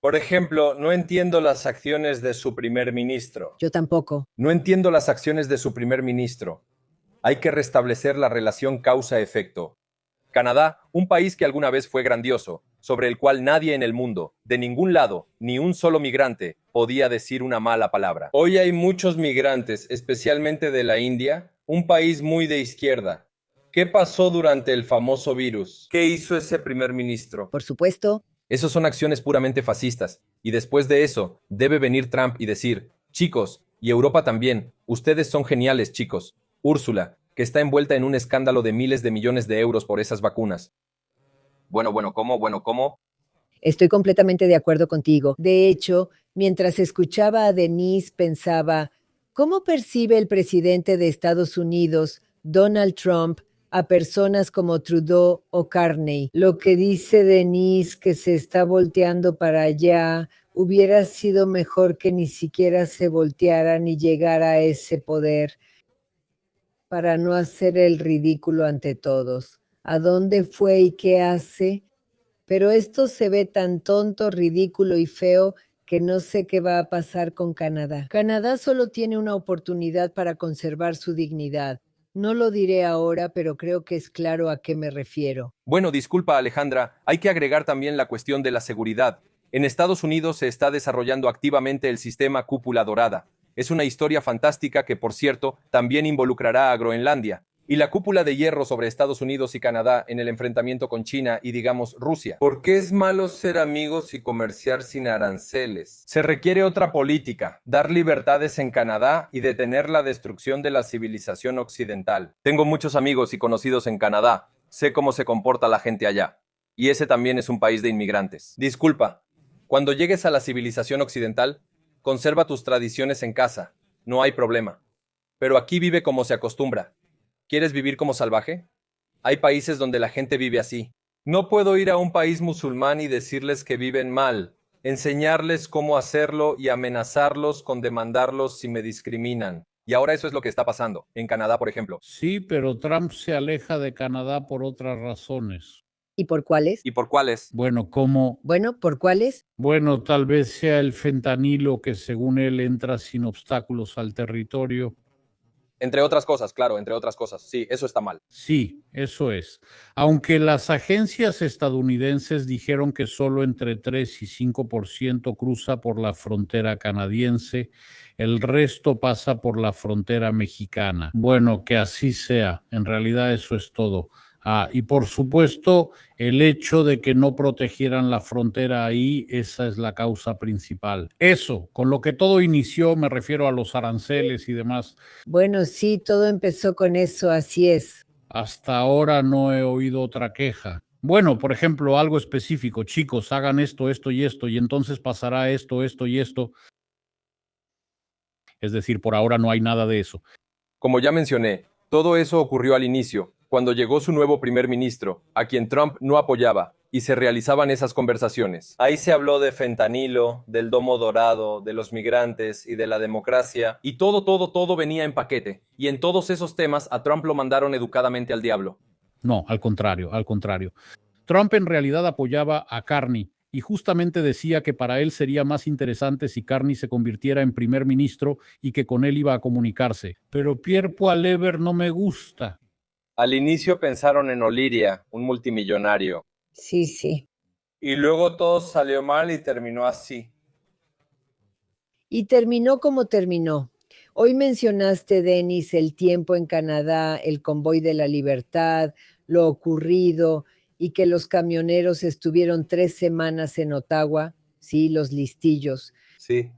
Por ejemplo, no entiendo las acciones de su primer ministro. Yo tampoco. No entiendo las acciones de su primer ministro. Hay que restablecer la relación causa-efecto. Canadá, un país que alguna vez fue grandioso, sobre el cual nadie en el mundo, de ningún lado, ni un solo migrante, podía decir una mala palabra. Hoy hay muchos migrantes, especialmente de la India, un país muy de izquierda. ¿Qué pasó durante el famoso virus? ¿Qué hizo ese primer ministro? Por supuesto, Esos son acciones puramente fascistas. Y después de eso, debe venir Trump y decir, chicos, y Europa también, ustedes son geniales, chicos. Úrsula, que está envuelta en un escándalo de miles de millones de euros por esas vacunas. ¿Cómo? estoy completamente de acuerdo contigo. De hecho, mientras escuchaba a Denise, pensaba, ¿cómo percibe el presidente de Estados Unidos, Donald Trump, a personas como Trudeau o Carney? Lo que dice Denise, que se está volteando para allá, hubiera sido mejor que ni siquiera se volteara ni llegara a ese poder para no hacer el ridículo ante todos. ¿A dónde fue y qué hace? Pero esto se ve tan tonto, ridículo y feo que no sé qué va a pasar con Canadá. Canadá solo tiene una oportunidad para conservar su dignidad. No lo diré ahora, pero creo que es claro a qué me refiero. Bueno, disculpa Alejandra, hay que agregar también la cuestión de la seguridad. En Estados Unidos se está desarrollando activamente el sistema Cúpula Dorada. Es una historia fantástica que, por cierto, también involucrará a Groenlandia. Y la cúpula de hierro sobre Estados Unidos y Canadá en el enfrentamiento con China y, digamos, Rusia. ¿Por qué es malo ser amigos y comerciar sin aranceles? Se requiere otra política, dar libertades en Canadá y detener la destrucción de la civilización occidental. Tengo muchos amigos y conocidos en Canadá. Sé cómo se comporta la gente allá. Y ese también es un país de inmigrantes. Disculpa, cuando llegues a la civilización occidental, conserva tus tradiciones en casa. No hay problema. Pero aquí vive como se acostumbra. ¿Quieres vivir como salvaje? Hay países donde la gente vive así. No puedo ir a un país musulmán y decirles que viven mal, enseñarles cómo hacerlo y amenazarlos con demandarlos si me discriminan. Y ahora eso es lo que está pasando, en Canadá, por ejemplo. Sí, pero Trump se aleja de Canadá por otras razones. ¿Y por cuáles? ¿Y por cuáles? Bueno, como, Bueno, ¿por cuáles? bueno, tal vez sea el fentanilo que según él entra sin obstáculos al territorio. Entre otras cosas, claro, entre otras cosas. Sí, eso está mal. Sí, eso es. Aunque las agencias estadounidenses dijeron que solo entre 3 y 5% cruza por la frontera canadiense, el resto pasa por la frontera mexicana. Bueno, que así sea. En realidad eso es todo. Y por supuesto, el hecho de que no protegieran la frontera ahí, esa es la causa principal. Eso, con lo que todo inició, me refiero a los aranceles y demás. Bueno, sí, todo empezó con eso, así es. Hasta ahora no he oído otra queja. Bueno, por ejemplo, algo específico. Chicos, hagan esto, esto y esto, y entonces pasará esto, esto y esto. Es decir, por ahora no hay nada de eso. Como ya mencioné, todo eso ocurrió al inicio, cuando llegó su nuevo primer ministro, a quien Trump no apoyaba, y se realizaban esas conversaciones. Ahí se habló de fentanilo, del domo dorado, de los migrantes y de la democracia. Y todo venía en paquete. Y en todos esos temas a Trump lo mandaron educadamente al diablo. No, al contrario, al contrario. Trump en realidad apoyaba a Carney y justamente decía que para él sería más interesante si Carney se convirtiera en primer ministro y que con él iba a comunicarse. Pero Pierre Poilievre no me gusta. Al inicio pensaron en Oliria, un multimillonario. Sí, sí. Y luego todo salió mal y terminó así. Y terminó como terminó. Hoy mencionaste, Denis, el tiempo en Canadá, el convoy de la libertad, lo ocurrido y que los camioneros estuvieron 3 semanas en Ottawa, sí, los listillos, Sí.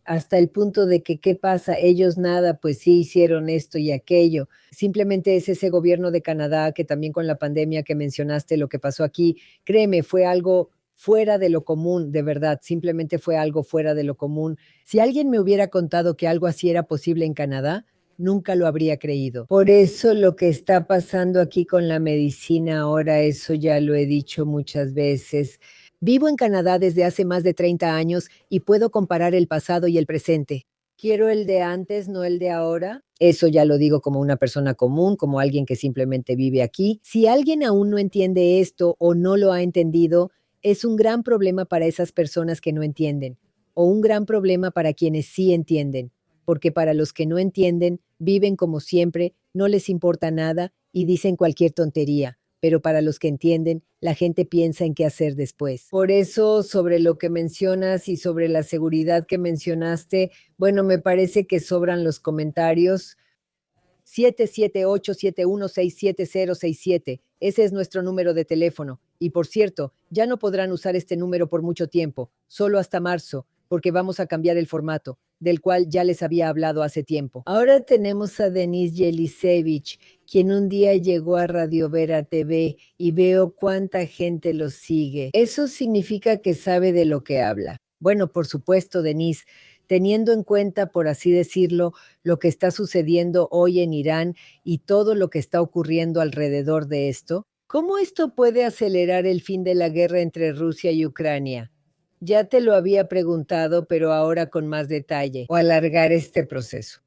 hasta el punto de que, ¿qué pasa? Ellos nada, pues sí hicieron esto y aquello. Simplemente es ese gobierno de Canadá que también con la pandemia que mencionaste, lo que pasó aquí, créeme, fue algo fuera de lo común, de verdad, simplemente fue algo fuera de lo común. Si alguien me hubiera contado que algo así era posible en Canadá, nunca lo habría creído. Por eso lo que está pasando aquí con la medicina ahora, eso ya lo he dicho muchas veces. Vivo en Canadá desde hace más de 30 años y puedo comparar el pasado y el presente. Quiero el de antes, no el de ahora. Eso ya lo digo como una persona común, como alguien que simplemente vive aquí. Si alguien aún no entiende esto o no lo ha entendido, es un gran problema para esas personas que no entienden, o un gran problema para quienes sí entienden, porque para los que no entienden, viven como siempre, no les importa nada y dicen cualquier tontería. Pero para los que entienden, la gente piensa en qué hacer después. Por eso, sobre lo que mencionas y sobre la seguridad que mencionaste, bueno, me parece que sobran los comentarios. 778-7167-067. Ese es nuestro número de teléfono. Y por cierto, ya no podrán usar este número por mucho tiempo, solo hasta marzo, porque vamos a cambiar el formato, del cual ya les había hablado hace tiempo. Ahora tenemos a Denis Jelisevich, quien un día llegó a Radio Vera TV y veo cuánta gente lo sigue. Eso significa que sabe de lo que habla. Bueno, por supuesto, Denis, teniendo en cuenta, por así decirlo, lo que está sucediendo hoy en Irán y todo lo que está ocurriendo alrededor de esto, ¿cómo esto puede acelerar el fin de la guerra entre Rusia y Ucrania? Ya te lo había preguntado, pero ahora con más detalle, o alargar este proceso.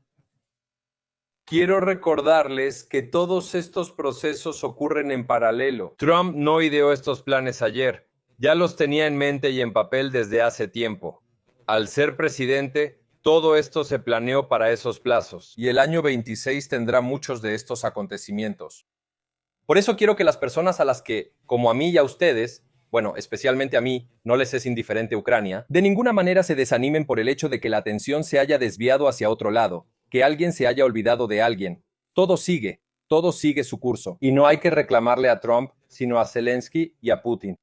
Quiero recordarles que todos estos procesos ocurren en paralelo. Trump no ideó estos planes ayer, ya los tenía en mente y en papel desde hace tiempo. Al ser presidente, Todo esto se planeó para esos plazos, y el año 26 tendrá muchos de estos acontecimientos. Por eso quiero que las personas a las que, como a mí y a ustedes, bueno, especialmente a mí, no les es indiferente Ucrania, de ninguna manera se desanimen por el hecho de que la atención se haya desviado hacia otro lado, que alguien se haya olvidado de alguien. Todo sigue su curso, y no hay que reclamarle a Trump, sino a Zelensky y a Putin.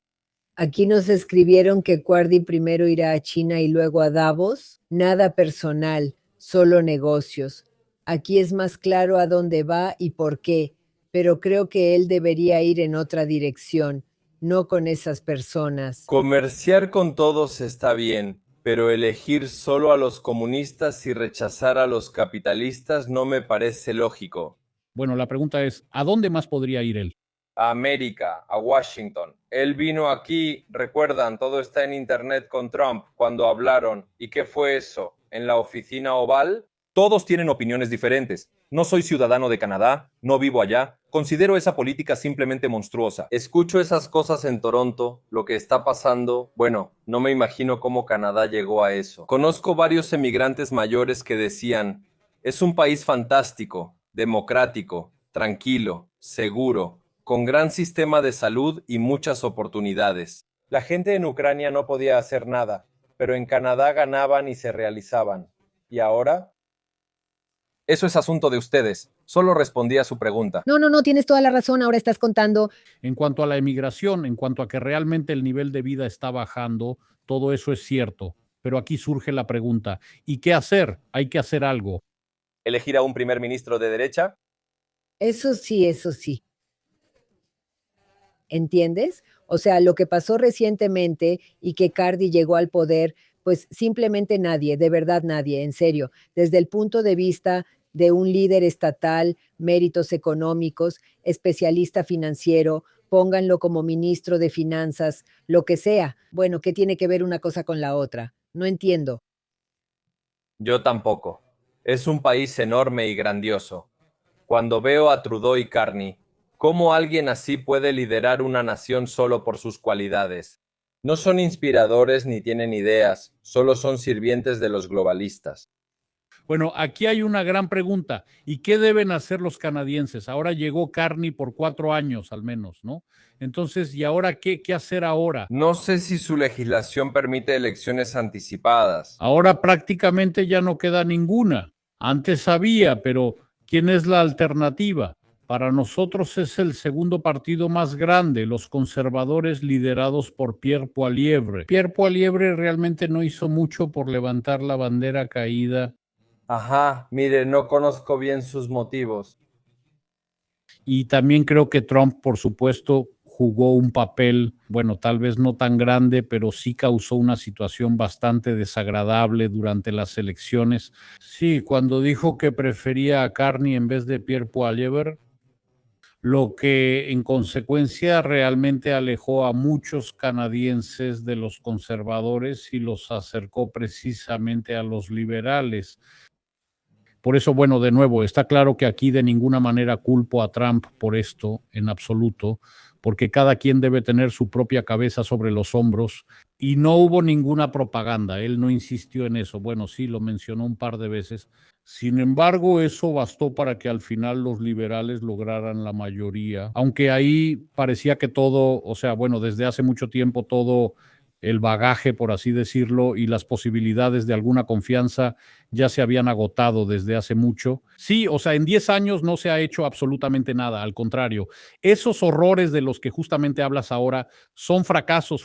Aquí nos escribieron que Cuardi primero irá a China y luego a Davos. Nada personal, solo negocios. Aquí es más claro a dónde va y por qué, pero creo que él debería ir en otra dirección, no con esas personas. Comerciar con todos está bien, pero elegir solo a los comunistas y rechazar a los capitalistas no me parece lógico. Bueno, la pregunta es, ¿a dónde más podría ir él? A América, a Washington. Él vino aquí, recuerdan, todo está en internet con Trump, cuando hablaron. ¿Y qué fue eso? ¿En la oficina oval? Todos tienen opiniones diferentes. No soy ciudadano de Canadá, no vivo allá. Considero esa política simplemente monstruosa. Escucho esas cosas en Toronto, lo que está pasando. Bueno, no me imagino cómo Canadá llegó a eso. Conozco varios emigrantes mayores que decían, es un país fantástico, democrático, tranquilo, seguro, con gran sistema de salud y muchas oportunidades. La gente en Ucrania no podía hacer nada, pero en Canadá ganaban y se realizaban. ¿Y ahora? Eso es asunto de ustedes. Solo respondí a su pregunta. No, tienes toda la razón, ahora estás contando. En cuanto a la emigración, en cuanto a que realmente el nivel de vida está bajando, todo eso es cierto. Pero aquí surge la pregunta, ¿y qué hacer? Hay que hacer algo. ¿Elegir a un primer ministro de derecha? Eso sí. ¿Entiendes? O sea, lo que pasó recientemente y que Cardi llegó al poder, pues simplemente nadie, de verdad nadie, en serio, desde el punto de vista de un líder estatal, méritos económicos, especialista financiero, pónganlo como ministro de finanzas, lo que sea. Bueno, ¿qué tiene que ver una cosa con la otra? No entiendo. Yo tampoco. Es un país enorme y grandioso. Cuando veo a Trudeau y Carney, ¿cómo alguien así puede liderar una nación solo por sus cualidades? No son inspiradores ni tienen ideas, solo son sirvientes de los globalistas. Bueno, aquí hay una gran pregunta. ¿Y qué deben hacer los canadienses? Ahora llegó Carney por 4 años al menos, ¿no? Entonces, ¿y ahora qué hacer ahora? No sé si su legislación permite elecciones anticipadas. Ahora prácticamente ya no queda ninguna. Antes había, pero ¿quién es la alternativa? Para nosotros es el segundo partido más grande, los conservadores liderados por Pierre Poilievre. Pierre Poilievre realmente no hizo mucho por levantar la bandera caída. Ajá, mire, no conozco bien sus motivos. Y también creo que Trump, por supuesto, jugó un papel, bueno, tal vez no tan grande, pero sí causó una situación bastante desagradable durante las elecciones. Sí, cuando dijo que prefería a Carney en vez de Pierre Poilievre, lo que en consecuencia realmente alejó a muchos canadienses de los conservadores y los acercó precisamente a los liberales. Por eso, bueno, de nuevo, está claro que aquí de ninguna manera culpo a Trump por esto en absoluto, porque cada quien debe tener su propia cabeza sobre los hombros y no hubo ninguna propaganda. Él no insistió en eso. Bueno, sí, lo mencionó un par de veces. Sin embargo, eso bastó para que al final los liberales lograran la mayoría, aunque ahí parecía que todo, o sea, bueno, desde hace mucho tiempo todo el bagaje, por así decirlo, y las posibilidades de alguna confianza ya se habían agotado desde hace mucho. Sí, o sea, en 10 años no se ha hecho absolutamente nada, al contrario. Esos horrores de los que justamente hablas ahora son fracasos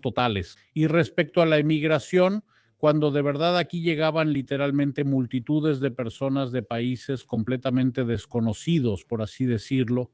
totales. Y respecto a la emigración, cuando de verdad aquí llegaban literalmente multitudes de personas de países completamente desconocidos, por así decirlo,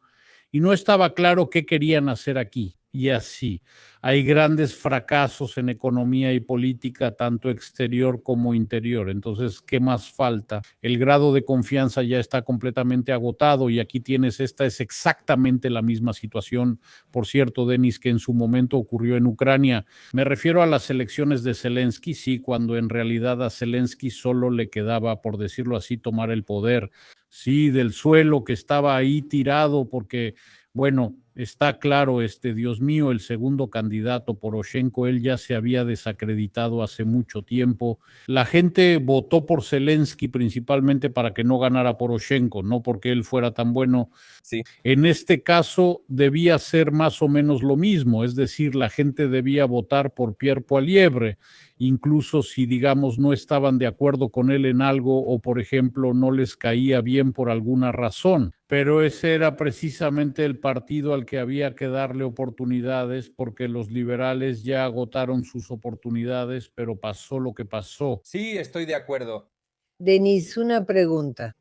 y no estaba claro qué querían hacer aquí. Y así, hay grandes fracasos en economía y política, tanto exterior como interior. Entonces, ¿qué más falta? El grado de confianza ya está completamente agotado y aquí tienes, esta es exactamente la misma situación, por cierto, Denis, que en su momento ocurrió en Ucrania. Me refiero a las elecciones de Zelensky, sí, cuando en realidad a Zelensky solo le quedaba, por decirlo así, tomar el poder, sí, del suelo que estaba ahí tirado, porque, bueno, Está claro, Dios mío, el segundo candidato, Poroshenko, él ya se había desacreditado hace mucho tiempo. La gente votó por Zelensky principalmente para que no ganara Poroshenko, no porque él fuera tan bueno. Sí. En este caso debía ser más o menos lo mismo, es decir, la gente debía votar por Pierre Poilievre, incluso si, digamos, no estaban de acuerdo con él en algo o, por ejemplo, no les caía bien por alguna razón. Pero ese era precisamente el partido al que había que darle oportunidades, porque los liberales ya agotaron sus oportunidades, pero pasó lo que pasó. Sí, estoy de acuerdo. Denis, una pregunta.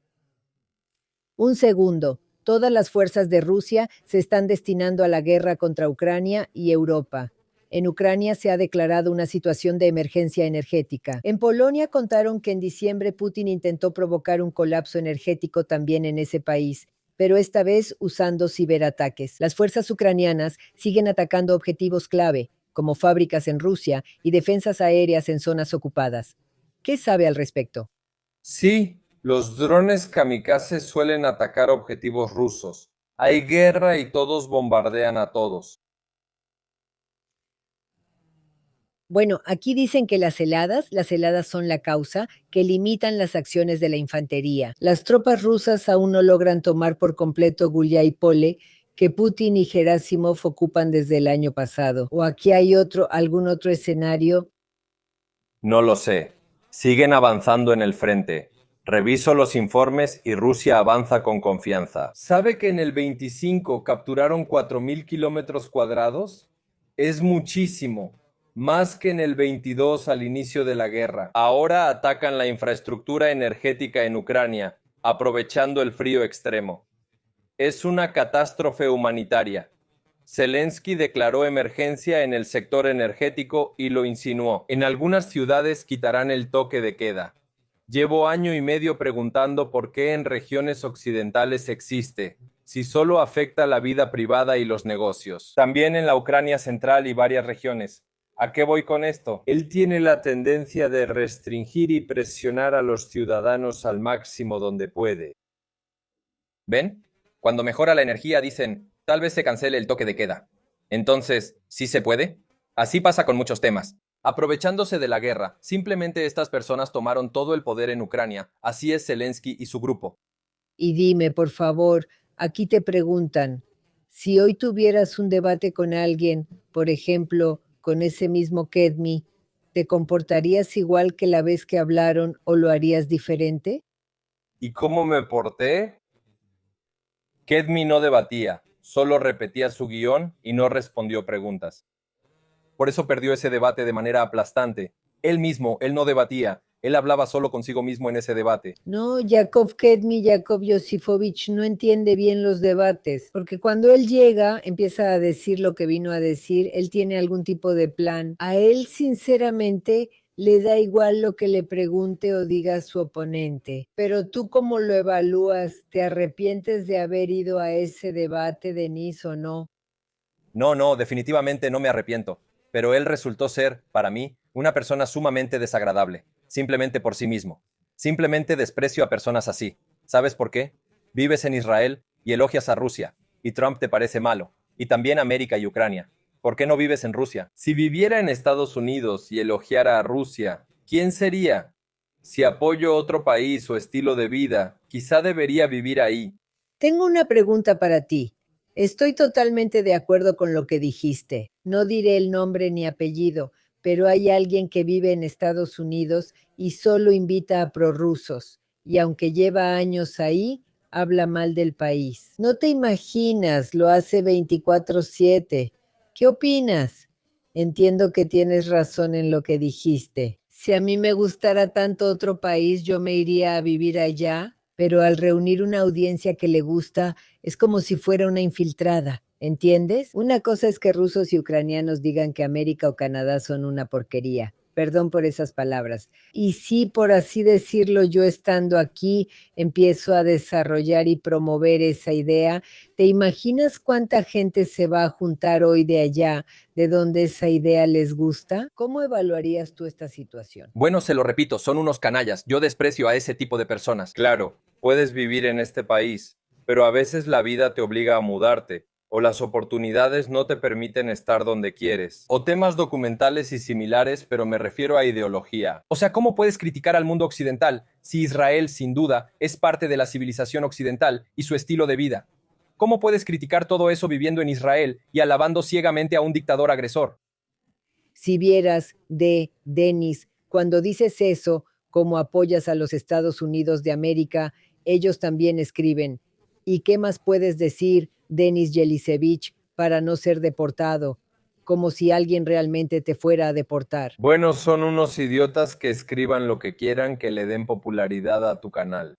Un segundo. Todas las fuerzas de Rusia se están destinando a la guerra contra Ucrania y Europa. En Ucrania se ha declarado una situación de emergencia energética. En Polonia contaron que en diciembre Putin intentó provocar un colapso energético también en ese país, pero esta vez usando ciberataques. Las fuerzas ucranianas siguen atacando objetivos clave, como fábricas en Rusia y defensas aéreas en zonas ocupadas. ¿Qué sabe al respecto? Sí, los drones kamikaze suelen atacar objetivos rusos. Hay guerra y todos bombardean a todos. Bueno, aquí dicen que las heladas son la causa que limitan las acciones de la infantería. Las tropas rusas aún no logran tomar por completo Guliái-Pole, que Putin y Gerasimov ocupan desde el año pasado. ¿O aquí hay algún otro escenario? No lo sé. Siguen avanzando en el frente. Reviso los informes y Rusia avanza con confianza. ¿Sabe que en el 25 capturaron 4.000 kilómetros cuadrados? Es muchísimo, más que en el 22 al inicio de la guerra. Ahora atacan la infraestructura energética en Ucrania, aprovechando el frío extremo. Es una catástrofe humanitaria. Zelensky declaró emergencia en el sector energético y lo insinuó. En algunas ciudades quitarán el toque de queda. Llevo año y medio preguntando por qué en regiones occidentales existe, si solo afecta la vida privada y los negocios. También en la Ucrania central y varias regiones. ¿A qué voy con esto? Él tiene la tendencia de restringir y presionar a los ciudadanos al máximo donde puede. ¿Ven? Cuando mejora la energía dicen, tal vez se cancele el toque de queda. Entonces, ¿sí se puede? Así pasa con muchos temas. Aprovechándose de la guerra, simplemente estas personas tomaron todo el poder en Ucrania. Así es Zelensky y su grupo. Y dime, por favor, aquí te preguntan, si hoy tuvieras un debate con alguien, por ejemplo, con ese mismo Kedmi, ¿te comportarías igual que la vez que hablaron o lo harías diferente? ¿Y cómo me porté? Kedmi no debatía, solo repetía su guión y no respondió preguntas. Por eso perdió ese debate de manera aplastante. Él no debatía, él hablaba solo consigo mismo en ese debate. No, Yakov Kedmi, Yakov Yosifovich no entiende bien los debates, porque cuando él llega, empieza a decir lo que vino a decir, él tiene algún tipo de plan. A él, sinceramente, le da igual lo que le pregunte o diga su oponente. Pero tú, ¿cómo lo evalúas? ¿Te arrepientes de haber ido a ese debate, Denis, o no? No, definitivamente no me arrepiento. Pero él resultó ser, para mí, una persona sumamente desagradable, simplemente por sí mismo. Simplemente desprecio a personas así. ¿Sabes por qué? Vives en Israel y elogias a Rusia, y Trump te parece malo, y también América y Ucrania. ¿Por qué no vives en Rusia? Si viviera en Estados Unidos y elogiara a Rusia, ¿quién sería? Si apoyo otro país o estilo de vida, quizá debería vivir ahí. Tengo una pregunta para ti. Estoy totalmente de acuerdo con lo que dijiste. No diré el nombre ni apellido, pero hay alguien que vive en Estados Unidos y solo invita a prorrusos, y aunque lleva años ahí, habla mal del país. No te imaginas, lo hace 24/7. ¿Qué opinas? Entiendo que tienes razón en lo que dijiste. Si a mí me gustara tanto otro país, yo me iría a vivir allá, pero al reunir una audiencia que le gusta, es como si fuera una infiltrada, ¿entiendes? Una cosa es que rusos y ucranianos digan que América o Canadá son una porquería. Perdón por esas palabras. Y sí, por así decirlo, yo estando aquí, empiezo a desarrollar y promover esa idea. ¿Te imaginas cuánta gente se va a juntar hoy de allá, de donde esa idea les gusta? ¿Cómo evaluarías tú esta situación? Bueno, se lo repito, son unos canallas. Yo desprecio a ese tipo de personas. Claro, puedes vivir en este país, pero a veces la vida te obliga a mudarte, o las oportunidades no te permiten estar donde quieres, o temas documentales y similares, pero me refiero a ideología. O sea, ¿cómo puedes criticar al mundo occidental si Israel, sin duda, es parte de la civilización occidental y su estilo de vida? ¿Cómo puedes criticar todo eso viviendo en Israel y alabando ciegamente a un dictador agresor? Si vieras, Denis, cuando dices eso, como apoyas a los Estados Unidos de América, ellos también escriben. ¿Y qué más puedes decir, Denis Jelisevich, para no ser deportado? Como si alguien realmente te fuera a deportar. Bueno, son unos idiotas que escriban lo que quieran que le den popularidad a tu canal.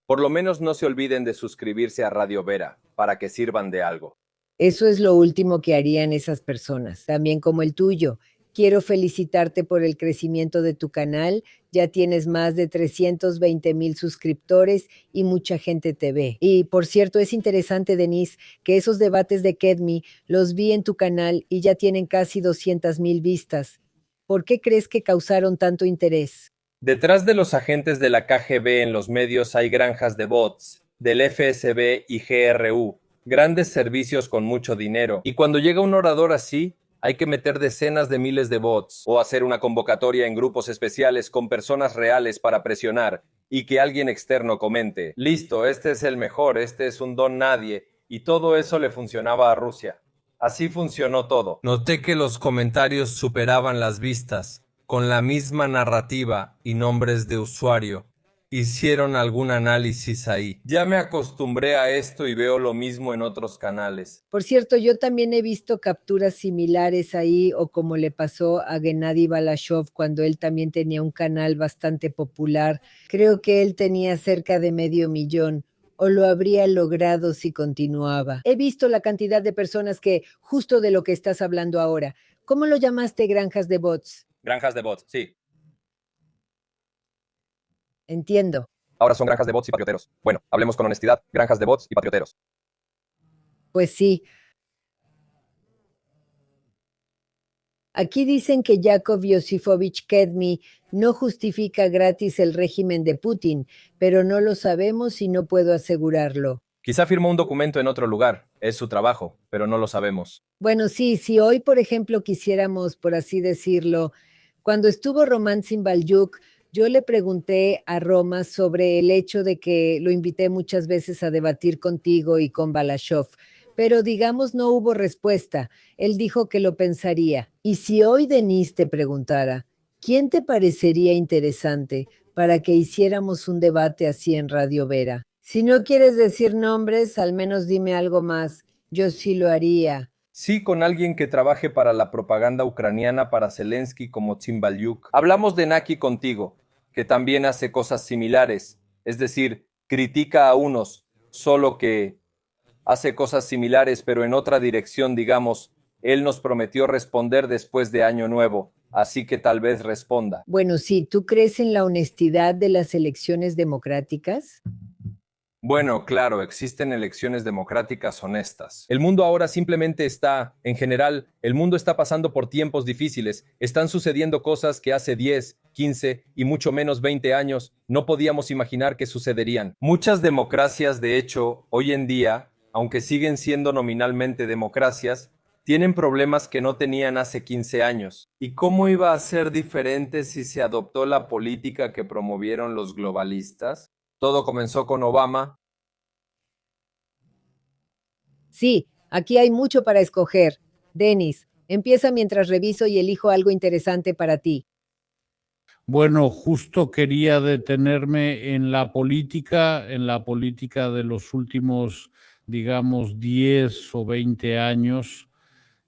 Por lo menos no se olviden de suscribirse a Radio Vera, para que sirvan de algo. Eso es lo último que harían esas personas, también como el tuyo. Quiero felicitarte por el crecimiento de tu canal. Ya tienes más de 320,000 suscriptores y mucha gente te ve. Y por cierto, es interesante, Denise, que esos debates de Kedmi los vi en tu canal y ya tienen casi 200,000 vistas. ¿Por qué crees que causaron tanto interés? Detrás de los agentes de la KGB en los medios hay granjas de bots, del FSB y GRU, grandes servicios con mucho dinero. Y cuando llega un orador así, hay que meter decenas de miles de bots, O hacer una convocatoria en grupos especiales con personas reales para presionar y que alguien externo comente. listo, este es el mejor, este es un don nadie, y todo eso le funcionaba a Rusia. Así funcionó todo. Noté que los comentarios superaban las vistas, con la misma narrativa y nombres de usuario. Hicieron algún análisis ahí. Ya me acostumbré a esto y veo lo mismo en otros canales. Por cierto, yo también he visto capturas similares ahí, o como le pasó a Gennady Balashov cuando él también tenía un canal bastante popular. Creo que él tenía cerca de 500,000, o lo habría logrado si continuaba. He visto la cantidad de personas que, justo de lo que estás hablando ahora. ¿Cómo lo llamaste, granjas de bots? Granjas de bots, sí. Entiendo. Ahora son granjas de bots y patrioteros. Bueno, hablemos con honestidad. Granjas de bots y patrioteros. Pues sí. Aquí dicen que Yakov Yosifovich Kedmi no justifica gratis el régimen de Putin, pero no lo sabemos y no puedo asegurarlo. Quizá firmó un documento en otro lugar. Es su trabajo, pero no lo sabemos. Bueno, sí, si hoy, por ejemplo, quisiéramos, por así decirlo, cuando estuvo Román Zimbalyuk, yo le pregunté a Roma sobre el hecho de que lo invité muchas veces a debatir contigo y con Balashov, pero digamos no hubo respuesta. Él dijo que lo pensaría. Y si hoy Denise te preguntara, ¿quién te parecería interesante para que hiciéramos un debate así en Radio Vera? Si no quieres decir nombres, al menos dime algo más. Yo sí lo haría. Sí, con alguien que trabaje para la propaganda ucraniana para Zelensky como Zimbalyuk. Hablamos de Naki contigo, que también hace cosas similares. Es decir, critica a unos, solo que hace cosas similares, pero en otra dirección, digamos. Él nos prometió responder después de Año Nuevo, así que tal vez responda. Bueno, sí, ¿tú crees en la honestidad de las elecciones democráticas? Bueno, claro, existen elecciones democráticas honestas. El mundo ahora simplemente está, en general, el mundo está pasando por tiempos difíciles. Están sucediendo cosas que hace 10, 15 y mucho menos 20 años no podíamos imaginar que sucederían. Muchas democracias, de hecho, hoy en día, aunque siguen siendo nominalmente democracias, tienen problemas que no tenían hace 15 años. ¿Y cómo iba a ser diferente si se adoptó la política que promovieron los globalistas? Todo comenzó con Obama. Sí, aquí hay mucho para escoger. Denis, empieza mientras reviso y elijo algo interesante para ti. Bueno, justo quería detenerme en la política de los últimos, digamos, 10 o 20 años.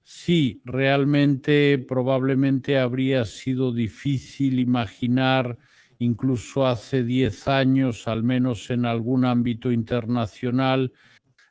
Sí, realmente probablemente habría sido difícil imaginar, incluso hace 10 años, al menos en algún ámbito internacional,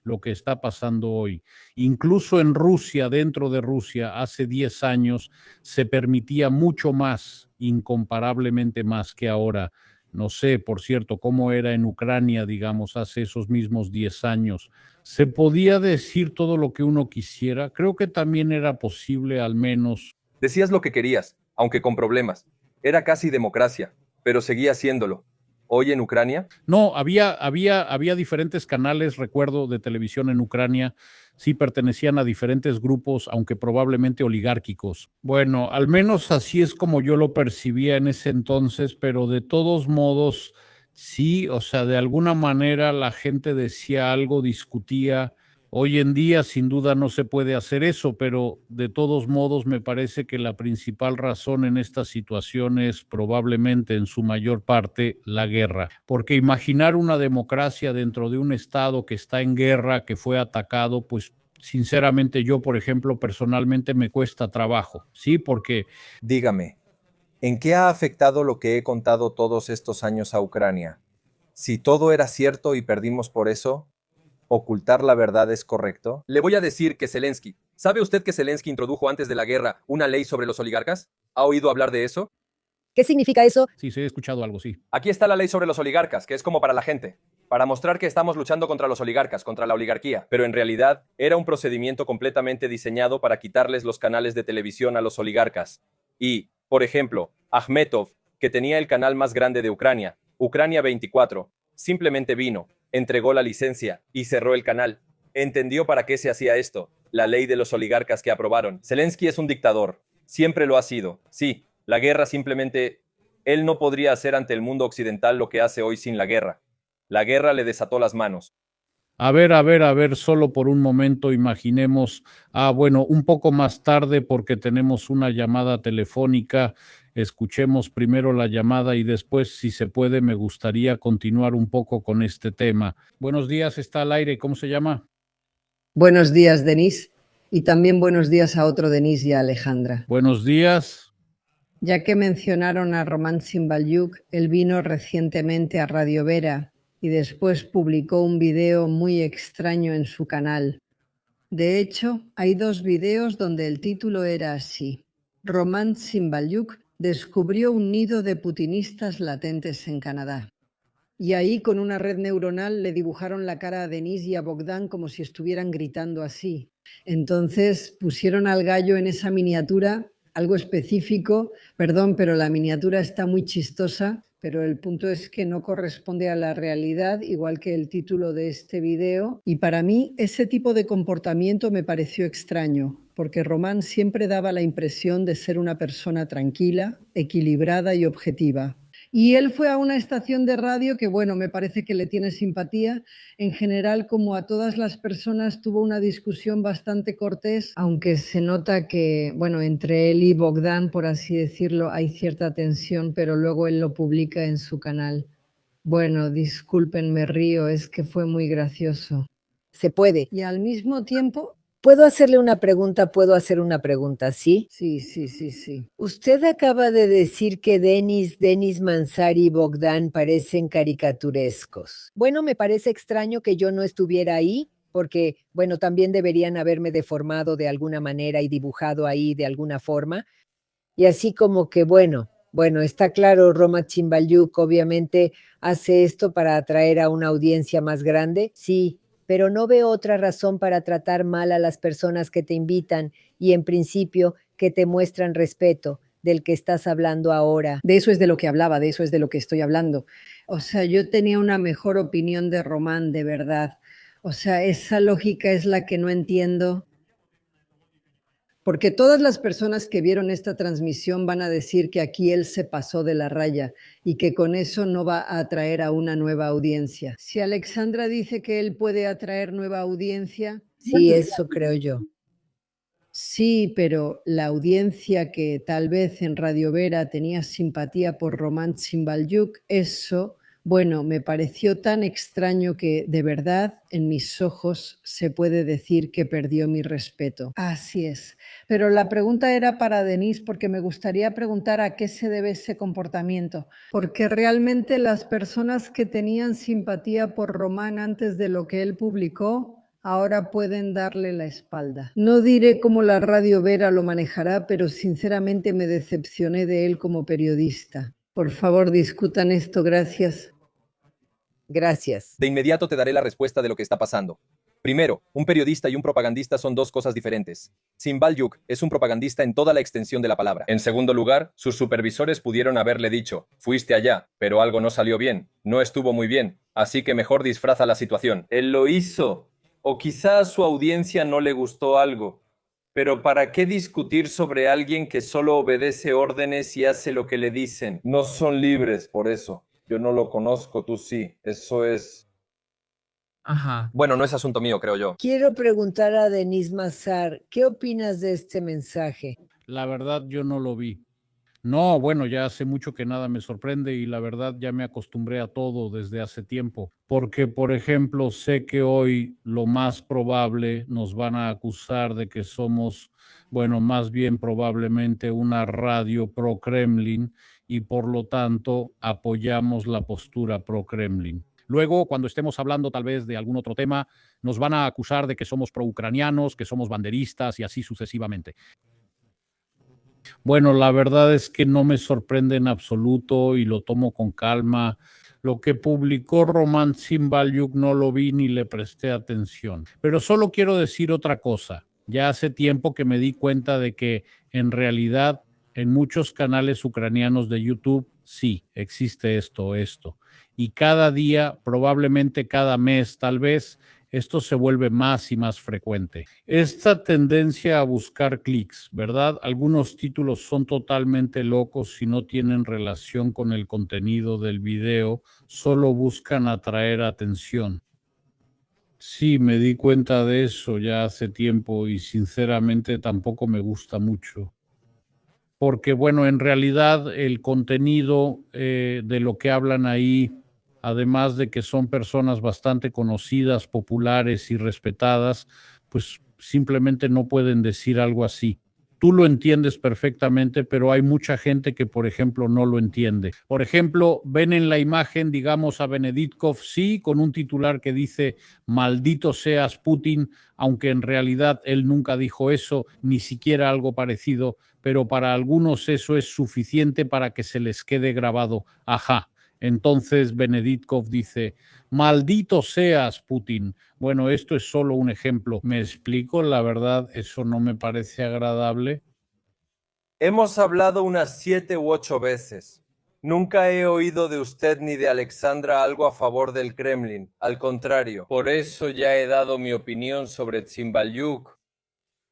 lo que está pasando hoy. Incluso en Rusia, dentro de Rusia, hace 10 años se permitía mucho más, incomparablemente más que ahora. No sé, por cierto, cómo era en Ucrania, digamos, hace esos mismos 10 años. ¿Se podía decir todo lo que uno quisiera? Creo que también era posible, al menos. Decías lo que querías, aunque con problemas. Era casi democracia, pero seguía haciéndolo. hoy en Ucrania? No, había diferentes canales, recuerdo, de televisión en Ucrania, sí pertenecían a diferentes grupos, aunque probablemente oligárquicos. Bueno, al menos así es como yo lo percibía en ese entonces, pero de todos modos, sí, o sea, de alguna manera la gente decía algo, discutía. Hoy en día, sin duda, no se puede hacer eso, pero de todos modos me parece que la principal razón en esta situación es probablemente en su mayor parte la guerra, porque imaginar una democracia dentro de un estado que está en guerra, que fue atacado, pues sinceramente yo, por ejemplo, personalmente me cuesta trabajo, ¿sí? Porque Dígame, ¿en qué ha afectado lo que he contado todos estos años a Ucrania? Si todo era cierto y perdimos por eso, ¿ocultar la verdad es correcto? Le voy a decir que Zelensky. ¿Sabe usted que Zelensky introdujo antes de la guerra una ley sobre los oligarcas? ¿Ha oído hablar de eso? ¿Qué significa eso? sí, he escuchado algo, sí. Aquí está la ley sobre los oligarcas, que es como para la gente, para mostrar que estamos luchando contra los oligarcas, contra la oligarquía, pero en realidad era un procedimiento completamente diseñado para quitarles los canales de televisión a los oligarcas. Y, por ejemplo, Akhmetov, que tenía el canal más grande de Ucrania, Ucrania 24, simplemente vino, entregó la licencia y cerró el canal. Entendió para qué se hacía esto, la ley de los oligarcas que aprobaron. Zelensky es un dictador, siempre lo ha sido. Sí, la guerra simplemente... Él no podría hacer ante el mundo occidental lo que hace hoy sin la guerra. La guerra le desató las manos. A ver, solo por un momento imaginemos, bueno, un poco más tarde porque tenemos una llamada telefónica, escuchemos primero la llamada y después, si se puede, me gustaría continuar un poco con este tema. Buenos días, está al aire, ¿cómo se llama? Buenos días, Denis, y también buenos días a otro Denis y a Alejandra. Buenos días. Ya que mencionaron a Roman Simbalyuk, él vino recientemente a Radio Vera y después publicó un video muy extraño en su canal. De hecho, hay 2 videos donde el título era así: Roman Simbalyuk descubrió un nido de putinistas latentes en Canadá. Y ahí, con una red neuronal, le dibujaron la cara a Denis y a Bogdan como si estuvieran gritando así. Entonces pusieron al gallo en esa miniatura, algo específico, perdón, pero la miniatura está muy chistosa, pero el punto es que no corresponde a la realidad, igual que el título de este video. Y para mí ese tipo de comportamiento me pareció extraño, porque Román siempre daba la impresión de ser una persona tranquila, equilibrada y objetiva. Y él fue a una estación de radio que, bueno, me parece que le tiene simpatía. En general, como a todas las personas, tuvo una discusión bastante cortés, aunque se nota que, bueno, entre él y Bogdan, por así decirlo, hay cierta tensión, pero luego él lo publica en su canal. Bueno, disculpen, me río, es que fue muy gracioso. Se puede. Y al mismo tiempo... ¿Puedo hacerle una pregunta? ¿Puedo hacer una pregunta? ¿Sí? Sí. Usted acaba de decir que Denis Mansari y Bogdan parecen caricaturescos. Bueno, me parece extraño que yo no estuviera ahí, porque, bueno, también deberían haberme deformado de alguna manera y dibujado ahí de alguna forma. Y así como que, bueno, está claro, Roma Chimbalyuk obviamente hace esto para atraer a una audiencia más grande, sí, pero no veo otra razón para tratar mal a las personas que te invitan y en principio que te muestran respeto, del que estás hablando ahora. De eso es de lo que hablaba, de eso es de lo que estoy hablando. O sea, yo tenía una mejor opinión de Román, de verdad. O sea, esa lógica es la que no entiendo. Porque todas las personas que vieron esta transmisión van a decir que aquí él se pasó de la raya y que con eso no va a atraer a una nueva audiencia. Si Alexandra dice que él puede atraer nueva audiencia... Sí, eso creo yo. Sí, pero la audiencia que tal vez en Radio Vera tenía simpatía por Roman Simbalyuk, eso... Bueno, me pareció tan extraño que, de verdad, en mis ojos se puede decir que perdió mi respeto. Así es. Pero la pregunta era para Denis, porque me gustaría preguntar a qué se debe ese comportamiento. Porque realmente las personas que tenían simpatía por Román antes de lo que él publicó, ahora pueden darle la espalda. No diré cómo la Radio Vera lo manejará, pero sinceramente me decepcioné de él como periodista. Por favor, discutan esto. Gracias. Gracias. De inmediato te daré la respuesta de lo que está pasando. Primero, un periodista y un propagandista son dos cosas diferentes. Simbalyuk es un propagandista en toda la extensión de la palabra. En segundo lugar, sus supervisores pudieron haberle dicho, fuiste allá, pero algo no salió bien, no estuvo muy bien, así que mejor disfraza la situación. Él lo hizo, o quizá a su audiencia no le gustó algo. Pero ¿para qué discutir sobre alguien que solo obedece órdenes y hace lo que le dicen? No son libres por eso. Yo no lo conozco, tú sí. Eso es... Ajá. Bueno, no es asunto mío, creo yo. Quiero preguntar a Denise Massar, ¿qué opinas de este mensaje? La verdad, yo no lo vi. No, bueno, ya hace mucho que nada me sorprende y la verdad ya me acostumbré a todo desde hace tiempo. Porque, por ejemplo, sé que hoy lo más probable nos van a acusar de que somos, bueno, más bien probablemente una radio pro-Kremlin y por lo tanto apoyamos la postura pro-Kremlin. Luego, cuando estemos hablando tal vez de algún otro tema, nos van a acusar de que somos pro-ucranianos, que somos banderistas y así sucesivamente. Bueno, la verdad es que no me sorprende en absoluto y lo tomo con calma. Lo que publicó Roman Simbalyuk no lo vi ni le presté atención. Pero solo quiero decir otra cosa. Ya hace tiempo que me di cuenta de que en realidad en muchos canales ucranianos de YouTube sí existe esto. Y cada día, probablemente cada mes, tal vez, esto se vuelve más y más frecuente. Esta tendencia a buscar clics, ¿verdad? Algunos títulos son totalmente locos y no tienen relación con el contenido del video, solo buscan atraer atención. Sí, me di cuenta de eso ya hace tiempo y sinceramente tampoco me gusta mucho. Porque bueno, en realidad el contenido de lo que hablan ahí, además de que son personas bastante conocidas, populares y respetadas, pues simplemente no pueden decir algo así. Tú lo entiendes perfectamente, pero hay mucha gente que, por ejemplo, no lo entiende. Por ejemplo, ven en la imagen, digamos, a Venediktov, sí, con un titular que dice, maldito seas Putin, aunque en realidad él nunca dijo eso, ni siquiera algo parecido, pero para algunos eso es suficiente para que se les quede grabado. Ajá. Entonces Venediktov dice, maldito seas Putin. Bueno, esto es solo un ejemplo. ¿Me explico? La verdad, eso no me parece agradable. Hemos hablado unas 7 u 8 veces. Nunca he oído de usted ni de Alexandra algo a favor del Kremlin. Al contrario, por eso ya he dado mi opinión sobre Simbalyuk.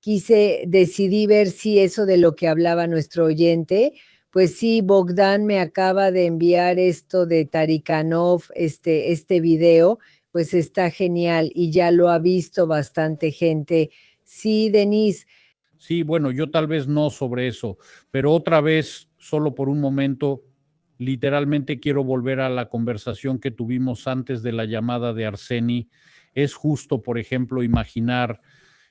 Decidí ver si eso de lo que hablaba nuestro oyente, pues sí, Bogdan me acaba de enviar esto de Tarikanov, este video, pues está genial y ya lo ha visto bastante gente. Sí, Denise. Sí, bueno, yo tal vez no sobre eso, pero otra vez, solo por un momento, literalmente quiero volver a la conversación que tuvimos antes de la llamada de Arseni. Es justo, por ejemplo, imaginar,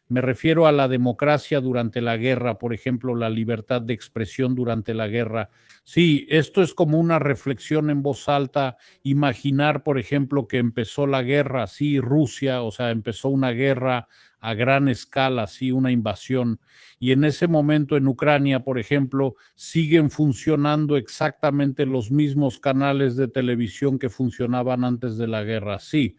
me refiero a la democracia durante la guerra, por ejemplo, la libertad de expresión durante la guerra. Sí, esto es como una reflexión en voz alta, imaginar, por ejemplo, que empezó la guerra, sí, Rusia, o sea, empezó una guerra a gran escala, sí, una invasión. Y en ese momento en Ucrania, por ejemplo, siguen funcionando exactamente los mismos canales de televisión que funcionaban antes de la guerra, sí.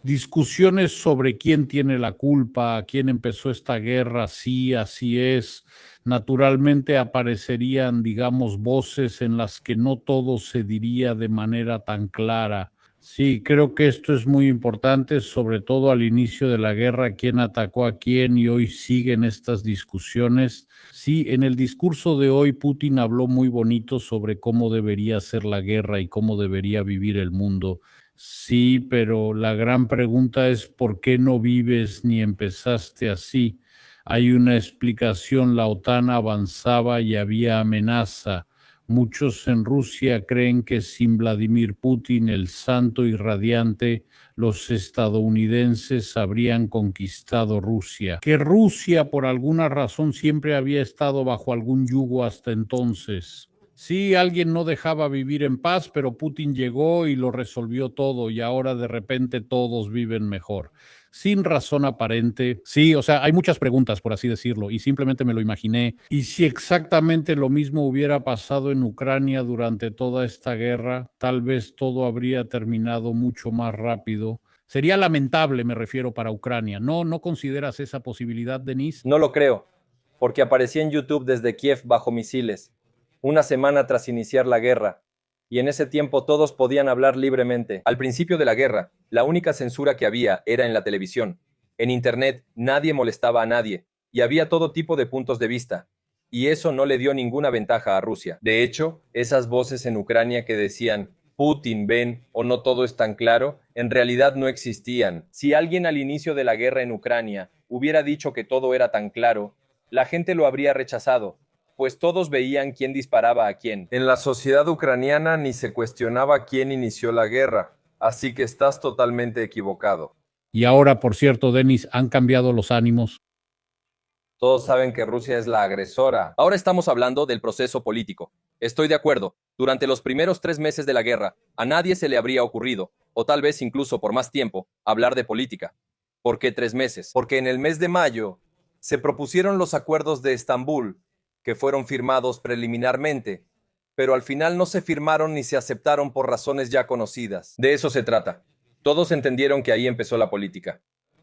Discusiones sobre quién tiene la culpa, quién empezó esta guerra, sí, así es. Naturalmente aparecerían, digamos, voces en las que no todo se diría de manera tan clara. Sí, creo que esto es muy importante, sobre todo al inicio de la guerra, quién atacó a quién y hoy siguen estas discusiones. Sí, en el discurso de hoy Putin habló muy bonito sobre cómo debería ser la guerra y cómo debería vivir el mundo. Sí, pero la gran pregunta es ¿por qué no vives ni empezaste así? Hay una explicación, la OTAN avanzaba y había amenaza. Muchos en Rusia creen que sin Vladimir Putin, el santo y radiante, los estadounidenses habrían conquistado Rusia. Que Rusia por alguna razón siempre había estado bajo algún yugo hasta entonces. Sí, alguien no dejaba vivir en paz, pero Putin llegó y lo resolvió todo y ahora de repente todos viven mejor. Sin razón aparente. Sí, o sea, hay muchas preguntas, por así decirlo, y simplemente me lo imaginé. ¿Y si exactamente lo mismo hubiera pasado en Ucrania durante toda esta guerra? Tal vez todo habría terminado mucho más rápido. Sería lamentable, me refiero, para Ucrania. ¿No consideras esa posibilidad, Denis? No lo creo, porque aparecí en YouTube desde Kiev bajo misiles, una semana tras iniciar la guerra, y en ese tiempo todos podían hablar libremente. Al principio de la guerra, la única censura que había era en la televisión. En Internet nadie molestaba a nadie, y había todo tipo de puntos de vista, y eso no le dio ninguna ventaja a Rusia. De hecho, esas voces en Ucrania que decían Putin, ven, o no todo es tan claro, en realidad no existían. Si alguien al inicio de la guerra en Ucrania hubiera dicho que todo era tan claro, la gente lo habría rechazado, pues todos veían quién disparaba a quién. En la sociedad ucraniana ni se cuestionaba quién inició la guerra, así que estás totalmente equivocado. Y ahora, por cierto, Denis, han cambiado los ánimos. Todos saben que Rusia es la agresora. Ahora estamos hablando del proceso político. Estoy de acuerdo. Durante los primeros 3 meses de la guerra, a nadie se le habría ocurrido, o tal vez incluso por más tiempo, hablar de política. ¿Por qué 3 meses? Porque en el mes de mayo se propusieron los acuerdos de Estambul, que fueron firmados preliminarmente, pero al final no se firmaron ni se aceptaron por razones ya conocidas. De eso se trata. Todos entendieron que ahí empezó la política.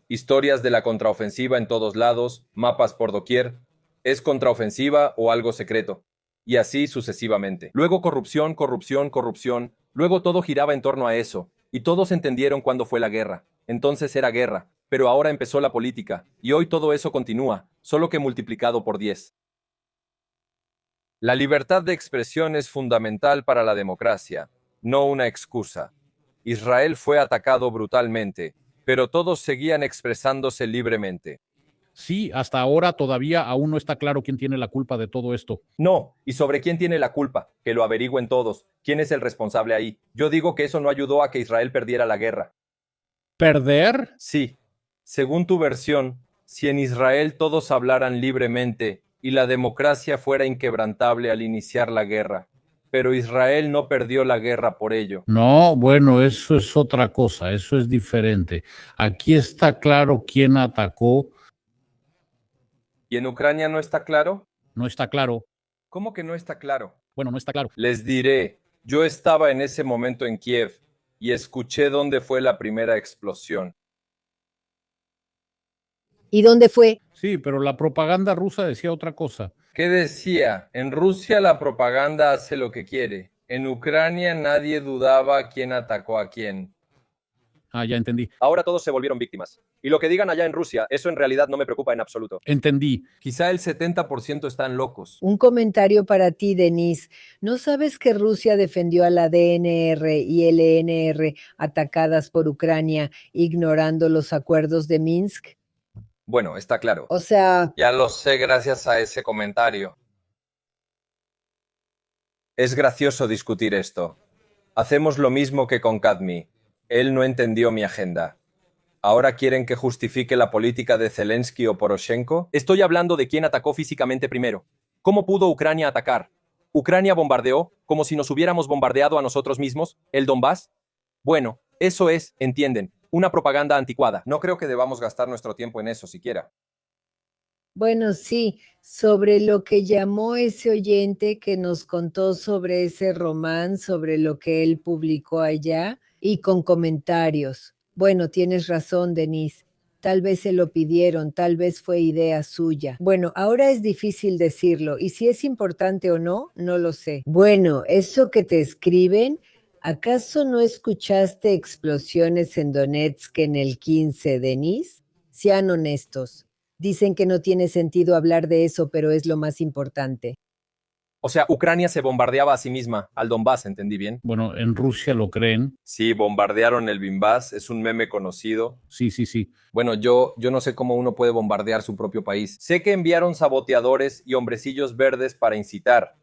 Historias de la contraofensiva en todos lados, mapas por doquier, ¿es contraofensiva o algo secreto? Y así sucesivamente. Luego corrupción, corrupción, corrupción, luego todo giraba en torno a eso, y todos entendieron cuándo fue la guerra. Entonces era guerra, pero ahora empezó la política, y hoy todo eso continúa, solo que multiplicado por 10. La libertad de expresión es fundamental para la democracia, no una excusa. Israel fue atacado brutalmente, pero todos seguían expresándose libremente. Sí, hasta ahora todavía aún no está claro quién tiene la culpa de todo esto. No, ¿y sobre quién tiene la culpa? Que lo averigüen todos. ¿Quién es el responsable ahí? Yo digo que eso no ayudó a que Israel perdiera la guerra. ¿Perder? Sí, según tu versión, si en Israel todos hablaran libremente y la democracia fuera inquebrantable al iniciar la guerra, pero Israel no perdió la guerra por ello. No, bueno, eso es otra cosa, eso es diferente. Aquí está claro quién atacó. ¿Y en Ucrania no está claro? No está claro. ¿Cómo que no está claro? Bueno, no está claro. Les diré, yo estaba en ese momento en Kiev y escuché dónde fue la primera explosión. ¿Y dónde fue? Sí, pero la propaganda rusa decía otra cosa. ¿Qué decía? En Rusia la propaganda hace lo que quiere. En Ucrania nadie dudaba quién atacó a quién. Ah, ya entendí. Ahora todos se volvieron víctimas. Y lo que digan allá en Rusia, eso en realidad no me preocupa en absoluto. Entendí. Quizá el 70% están locos. Un comentario para ti, Denis. ¿No sabes que Rusia defendió a la DNR y LNR atacadas por Ucrania, ignorando los acuerdos de Minsk? Bueno, está claro. O sea, Ya lo sé gracias a ese comentario. Es gracioso discutir esto. Hacemos lo mismo que con Kadmi. Él no entendió mi agenda. ¿Ahora quieren que justifique la política de Zelensky o Poroshenko? Estoy hablando de quién atacó físicamente primero. ¿Cómo pudo Ucrania atacar? ¿Ucrania bombardeó como si nos hubiéramos bombardeado a nosotros mismos? ¿El Donbass? Bueno, eso es, entienden, una propaganda anticuada. No creo que debamos gastar nuestro tiempo en eso siquiera. bueno, sí, sobre lo que llamó ese oyente que nos contó sobre ese román, sobre lo que él publicó allá y con comentarios. Bueno, tienes razón, Denise. Tal vez se lo pidieron, tal vez fue idea suya. Bueno, ahora es difícil decirlo, y si es importante o no, no lo sé. Bueno, eso que te escriben, ¿acaso no escuchaste explosiones en Donetsk en el 15, Denise? Sean honestos. Dicen que no tiene sentido hablar de eso, pero es lo más importante. O sea, Ucrania se bombardeaba a sí misma, al Donbass, ¿entendí bien? Bueno, en Rusia lo creen. Sí, bombardearon el Donbass, es un meme conocido. Sí, sí, sí. Bueno, yo no sé cómo uno puede bombardear su propio país. Sé que enviaron saboteadores y hombrecillos verdes para incitar.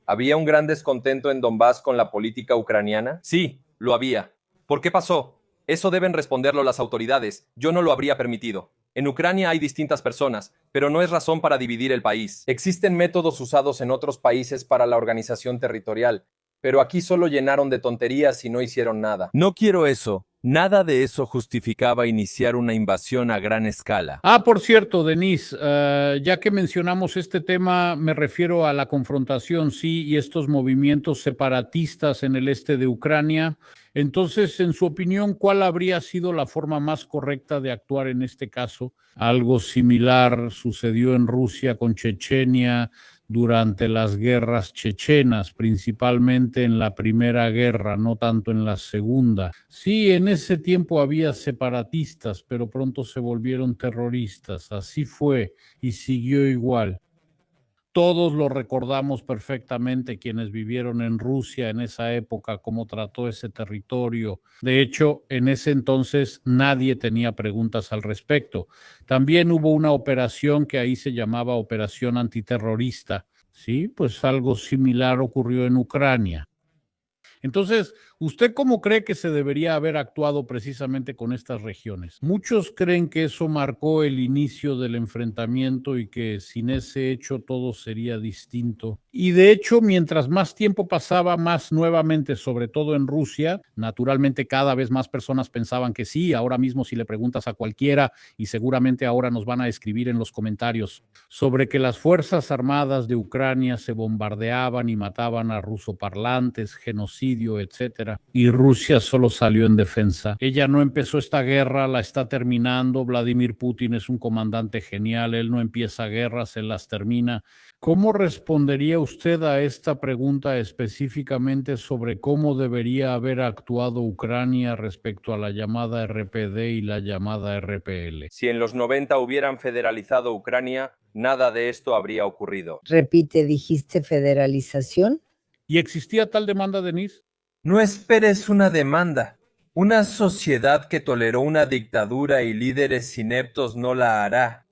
¿Había un gran descontento en Donbass con la política ucraniana? Sí, lo había. ¿Por qué pasó? Eso deben responderlo las autoridades. Yo no lo habría permitido. En Ucrania hay distintas personas, pero no es razón para dividir el país. Existen métodos usados en otros países para la organización territorial, pero aquí solo llenaron de tonterías y no hicieron nada. No quiero eso. Nada de eso justificaba iniciar una invasión a gran escala. Ah, por cierto, Denise, ya que mencionamos este tema, me refiero a la confrontación, sí, y estos movimientos separatistas en el este de Ucrania. Entonces, en su opinión, ¿cuál habría sido la forma más correcta de actuar en este caso? Algo similar sucedió en Rusia con Chechenia durante las guerras chechenas, principalmente en la Primera Guerra, no tanto en la Segunda. Sí, en ese tiempo había separatistas, pero pronto se volvieron terroristas. Así fue y siguió igual. Todos lo recordamos perfectamente quienes vivieron en Rusia en esa época, cómo trató ese territorio. De hecho, en ese entonces nadie tenía preguntas al respecto. También hubo una operación que ahí se llamaba Operación Antiterrorista. Sí, pues algo similar ocurrió en Ucrania. Entonces, ¿usted cómo cree que se debería haber actuado precisamente con estas regiones? Muchos creen que eso marcó el inicio del enfrentamiento y que sin ese hecho todo sería distinto. Y de hecho, mientras más tiempo pasaba, más nuevamente, sobre todo en Rusia, naturalmente cada vez más personas pensaban que sí. Ahora mismo si le preguntas a cualquiera, y seguramente ahora nos van a escribir en los comentarios, sobre que las Fuerzas Armadas de Ucrania se bombardeaban y mataban a rusoparlantes, genocidio, etcétera. Y Rusia solo salió en defensa. Ella no empezó esta guerra, la está terminando. Vladimir Putin es un comandante genial, él no empieza guerras, él las termina. ¿Cómo respondería usted a esta pregunta específicamente sobre cómo debería haber actuado Ucrania respecto a la llamada RPD y la llamada RPL? Si en los 90 hubieran federalizado Ucrania, nada de esto habría ocurrido. Repite, dijiste federalización. ¿Y existía tal demanda, Denise? No esperes una demanda. Una sociedad que toleró una dictadura y líderes ineptos no la hará.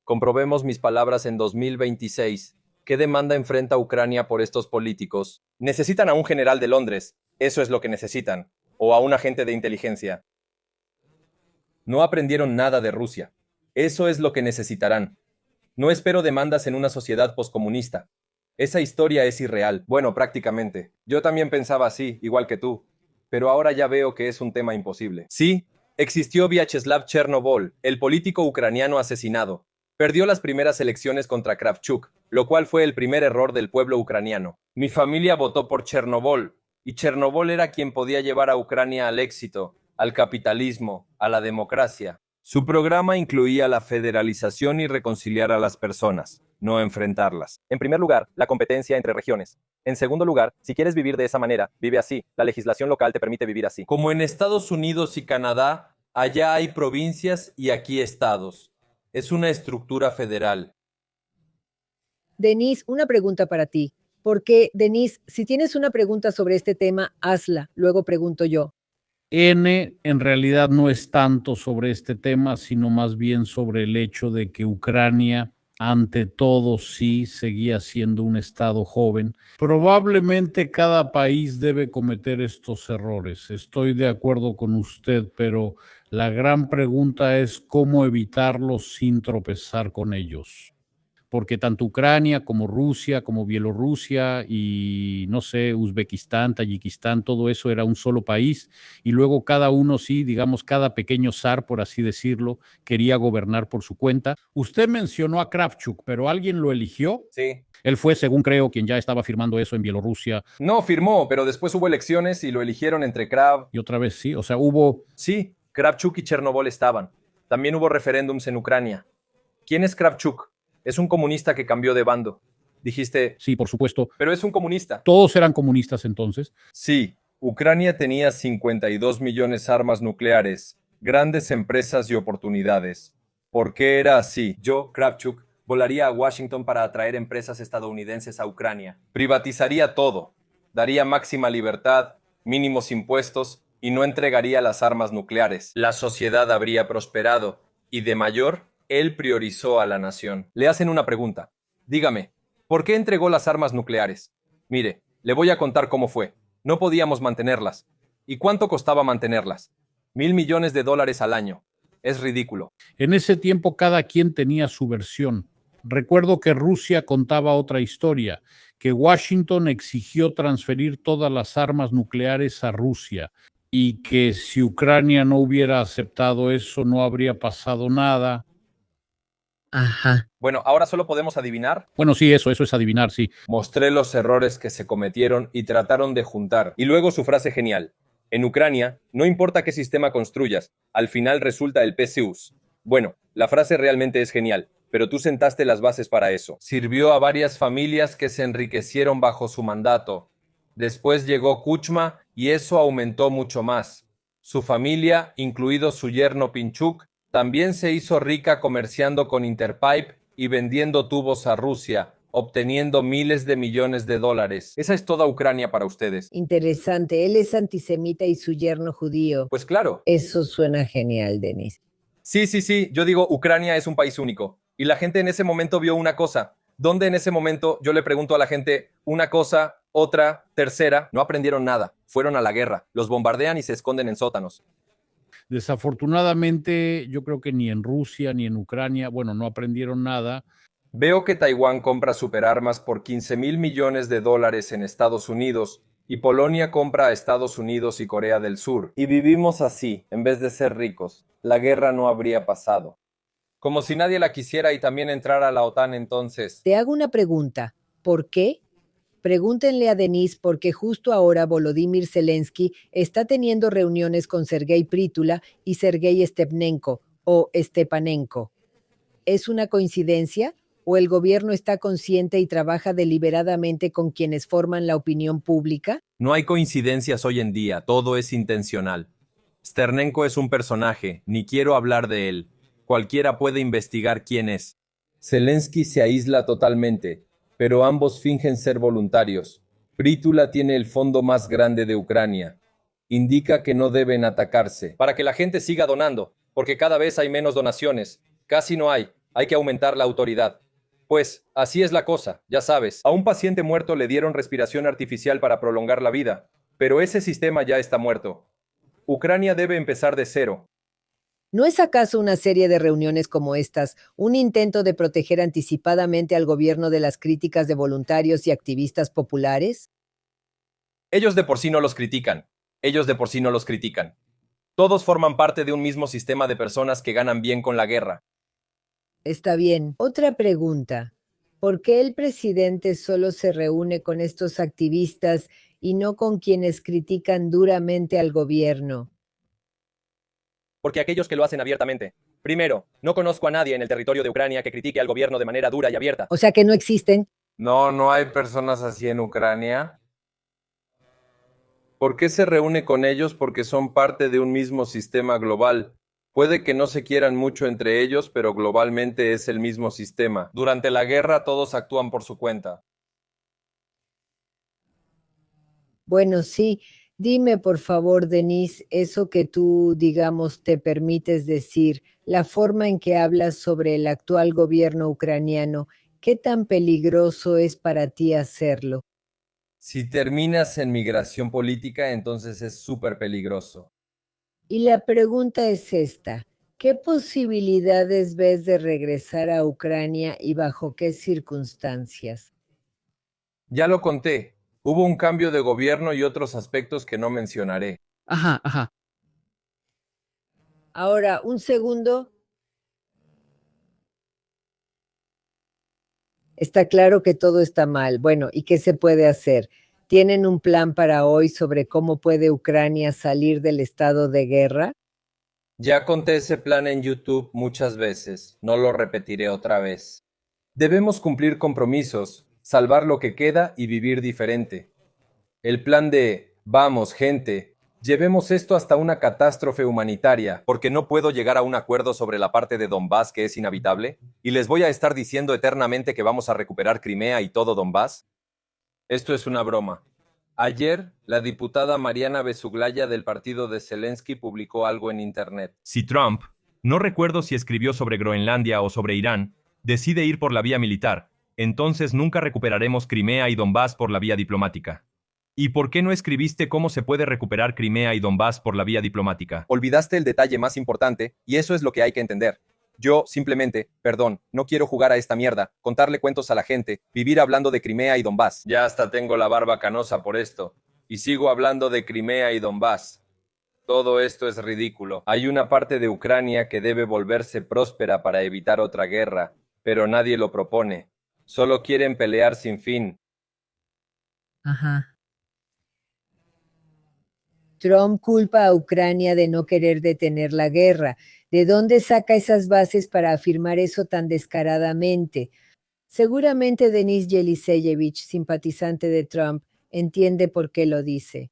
Comprobemos mis palabras en 2026. ¿Qué demanda enfrenta Ucrania por estos políticos? Necesitan a un general de Londres. Eso es lo que necesitan. O a un agente de inteligencia. No aprendieron nada de Rusia. Eso es lo que necesitarán. No espero demandas en una sociedad poscomunista. Esa historia es irreal. Bueno, prácticamente. Yo también pensaba así, igual que tú. Pero ahora ya veo que es un tema imposible. Sí, existió Vyacheslav Chernovol, el político ucraniano asesinado. Perdió las primeras elecciones contra Kravchuk, lo cual fue el primer error del pueblo ucraniano. Mi familia votó por Chernovol, y Chernovol era quien podía llevar a Ucrania al éxito, al capitalismo, a la democracia. Su programa incluía la federalización y reconciliar a las personas, no enfrentarlas. En primer lugar, la competencia entre regiones. En segundo lugar, si quieres vivir de esa manera, vive así. La legislación local te permite vivir así. Como en Estados Unidos y Canadá, allá hay provincias y aquí estados. Es una estructura federal. Denise, una pregunta para ti. Porque, Denise, si tienes una pregunta sobre este tema, hazla, luego pregunto yo. N en realidad no es tanto sobre este tema, sino más bien sobre el hecho de que Ucrania, ante todo, sí seguía siendo un estado joven. Probablemente cada país debe cometer estos errores. Estoy de acuerdo con usted, pero la gran pregunta es cómo evitarlos sin tropezar con ellos. Porque tanto Ucrania como Rusia, como Bielorrusia y no sé, Uzbekistán, Tayikistán, todo eso era un solo país y luego cada uno, sí, digamos, cada pequeño zar, por así decirlo, quería gobernar por su cuenta. Usted mencionó a Kravchuk, pero ¿alguien lo eligió? Sí. Él fue, según creo, quien ya estaba firmando eso en Bielorrusia. No firmó, pero después hubo elecciones y lo eligieron entre Krav. Y otra vez sí, o sea, hubo... Sí, Kravchuk y Chernovol estaban. También hubo referéndums en Ucrania. ¿Quién es Kravchuk? Es un comunista que cambió de bando. Dijiste... Sí, por supuesto. Pero es un comunista. Todos eran comunistas entonces. Sí, Ucrania tenía 52 millones de armas nucleares, grandes empresas y oportunidades. ¿Por qué era así? Yo, Kravchuk, volaría a Washington para atraer empresas estadounidenses a Ucrania. Privatizaría todo. Daría máxima libertad, mínimos impuestos y no entregaría las armas nucleares. La sociedad habría prosperado y de mayor, él priorizó a la nación. Le hacen una pregunta. Dígame, ¿por qué entregó las armas nucleares? Mire, le voy a contar cómo fue. No podíamos mantenerlas. ¿Y cuánto costaba mantenerlas? $1,000 millones al año. Es ridículo. En ese tiempo cada quien tenía su versión. Recuerdo que Rusia contaba otra historia, que Washington exigió transferir todas las armas nucleares a Rusia y que si Ucrania no hubiera aceptado eso no habría pasado nada. Ajá. Bueno, ahora solo podemos adivinar. Bueno, sí, eso es adivinar, sí. Mostré los errores que se cometieron y trataron de juntar. Y luego su frase genial. En Ucrania, no importa qué sistema construyas, al final resulta el PSUS. Bueno, la frase realmente es genial, pero tú sentaste las bases para eso. Sirvió a varias familias que se enriquecieron bajo su mandato. Después llegó Kuchma y eso aumentó mucho más. Su familia, incluido su yerno Pinchuk, también se hizo rica comerciando con Interpipe y vendiendo tubos a Rusia, obteniendo miles de millones de dólares. Esa es toda Ucrania para ustedes. Interesante, él es antisemita y su yerno judío. Pues claro. Eso suena genial, Denis. Sí, yo digo, Ucrania es un país único. Y la gente en ese momento vio una cosa. ¿Dónde en ese momento yo le pregunto a la gente una cosa, otra, tercera? No aprendieron nada. Fueron a la guerra. Los bombardean y se esconden en sótanos. Desafortunadamente, yo creo que ni en Rusia ni en Ucrania, bueno, no aprendieron nada. Veo que Taiwán compra superarmas por 15,000 millones de dólares en Estados Unidos y Polonia compra a Estados Unidos y Corea del Sur. Y vivimos así, en vez de ser ricos. La guerra no habría pasado. Como si nadie la quisiera y también entrara a la OTAN entonces. Te hago una pregunta. ¿Por qué? Pregúntenle a Denis porque justo ahora Volodymyr Zelensky está teniendo reuniones con Sergei Prítula y Sergei Stepnenko o Stepanenko. ¿Es una coincidencia? ¿O el gobierno está consciente y trabaja deliberadamente con quienes forman la opinión pública? No hay coincidencias hoy en día, todo es intencional. Sternenko es un personaje, ni quiero hablar de él. Cualquiera puede investigar quién es. Zelensky se aísla totalmente, pero ambos fingen ser voluntarios. Prítula tiene el fondo más grande de Ucrania. Indica que no deben atacarse. Para que la gente siga donando, porque cada vez hay menos donaciones. Casi no hay que aumentar la autoridad. Pues, así es la cosa, ya sabes. A un paciente muerto le dieron respiración artificial para prolongar la vida, pero ese sistema ya está muerto. Ucrania debe empezar de cero. ¿No es acaso una serie de reuniones como estas un intento de proteger anticipadamente al gobierno de las críticas de voluntarios y activistas populares? Ellos de por sí no los critican. Todos forman parte de un mismo sistema de personas que ganan bien con la guerra. Está bien. Otra pregunta. ¿Por qué el presidente solo se reúne con estos activistas y no con quienes critican duramente al gobierno? Porque aquellos que lo hacen abiertamente. Primero, no conozco a nadie en el territorio de Ucrania que critique al gobierno de manera dura y abierta. O sea que no existen. No hay personas así en Ucrania. ¿Por qué se reúne con ellos? Porque son parte de un mismo sistema global. Puede que no se quieran mucho entre ellos, pero globalmente es el mismo sistema. Durante la guerra todos actúan por su cuenta. Bueno, sí. Dime, por favor, Denise, eso que tú, digamos, te permites decir, la forma en que hablas sobre el actual gobierno ucraniano, ¿qué tan peligroso es para ti hacerlo? Si terminas en migración política, entonces es súper peligroso. Y la pregunta es esta, ¿qué posibilidades ves de regresar a Ucrania y bajo qué circunstancias? Ya lo conté. Hubo un cambio de gobierno y otros aspectos que no mencionaré. Ajá. Ahora, un segundo. Está claro que todo está mal. Bueno, ¿y qué se puede hacer? ¿Tienen un plan para hoy sobre cómo puede Ucrania salir del estado de guerra? Ya conté ese plan en YouTube muchas veces. No lo repetiré otra vez. Debemos cumplir compromisos, salvar lo que queda y vivir diferente. El plan de, vamos, gente, llevemos esto hasta una catástrofe humanitaria. Porque no puedo llegar a un acuerdo sobre la parte de Donbass que es inhabitable, y les voy a estar diciendo eternamente que vamos a recuperar Crimea y todo Donbass. Esto es una broma. Ayer, la diputada Mariana Besuglaya del partido de Zelensky publicó algo en Internet. Si Trump, no recuerdo si escribió sobre Groenlandia o sobre Irán, decide ir por la vía militar, entonces nunca recuperaremos Crimea y Donbass por la vía diplomática. ¿Y por qué no escribiste cómo se puede recuperar Crimea y Donbass por la vía diplomática? Olvidaste el detalle más importante, y eso es lo que hay que entender. Yo, simplemente, no quiero jugar a esta mierda, contarle cuentos a la gente, vivir hablando de Crimea y Donbass. Ya hasta tengo la barba canosa por esto. Y sigo hablando de Crimea y Donbass. Todo esto es ridículo. Hay una parte de Ucrania que debe volverse próspera para evitar otra guerra, pero nadie lo propone. Solo quieren pelear sin fin. Ajá. Trump culpa a Ucrania de no querer detener la guerra. ¿De dónde saca esas bases para afirmar eso tan descaradamente? Seguramente Denis Yeliseyevich, simpatizante de Trump, entiende por qué lo dice.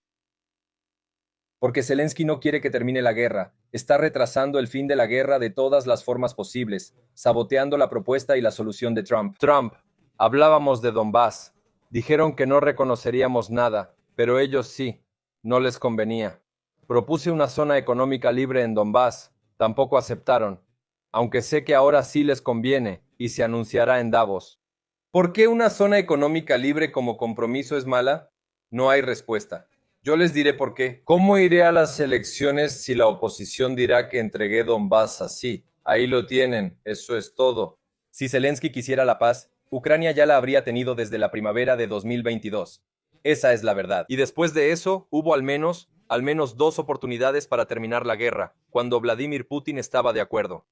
Porque Zelensky no quiere que termine la guerra. Está retrasando el fin de la guerra de todas las formas posibles, saboteando la propuesta y la solución de Trump. Trump, hablábamos de Donbass. Dijeron que no reconoceríamos nada, pero ellos sí. No les convenía. Propuse una zona económica libre en Donbass. Tampoco aceptaron. Aunque sé que ahora sí les conviene y se anunciará en Davos. ¿Por qué una zona económica libre como compromiso es mala? No hay respuesta. Yo les diré por qué. ¿Cómo iré a las elecciones si la oposición dirá que entregué Donbass así? Ahí lo tienen, eso es todo. Si Zelensky quisiera la paz, Ucrania ya la habría tenido desde la primavera de 2022. Esa es la verdad. Y después de eso, hubo al menos 2 oportunidades para terminar la guerra, cuando Vladimir Putin estaba de acuerdo.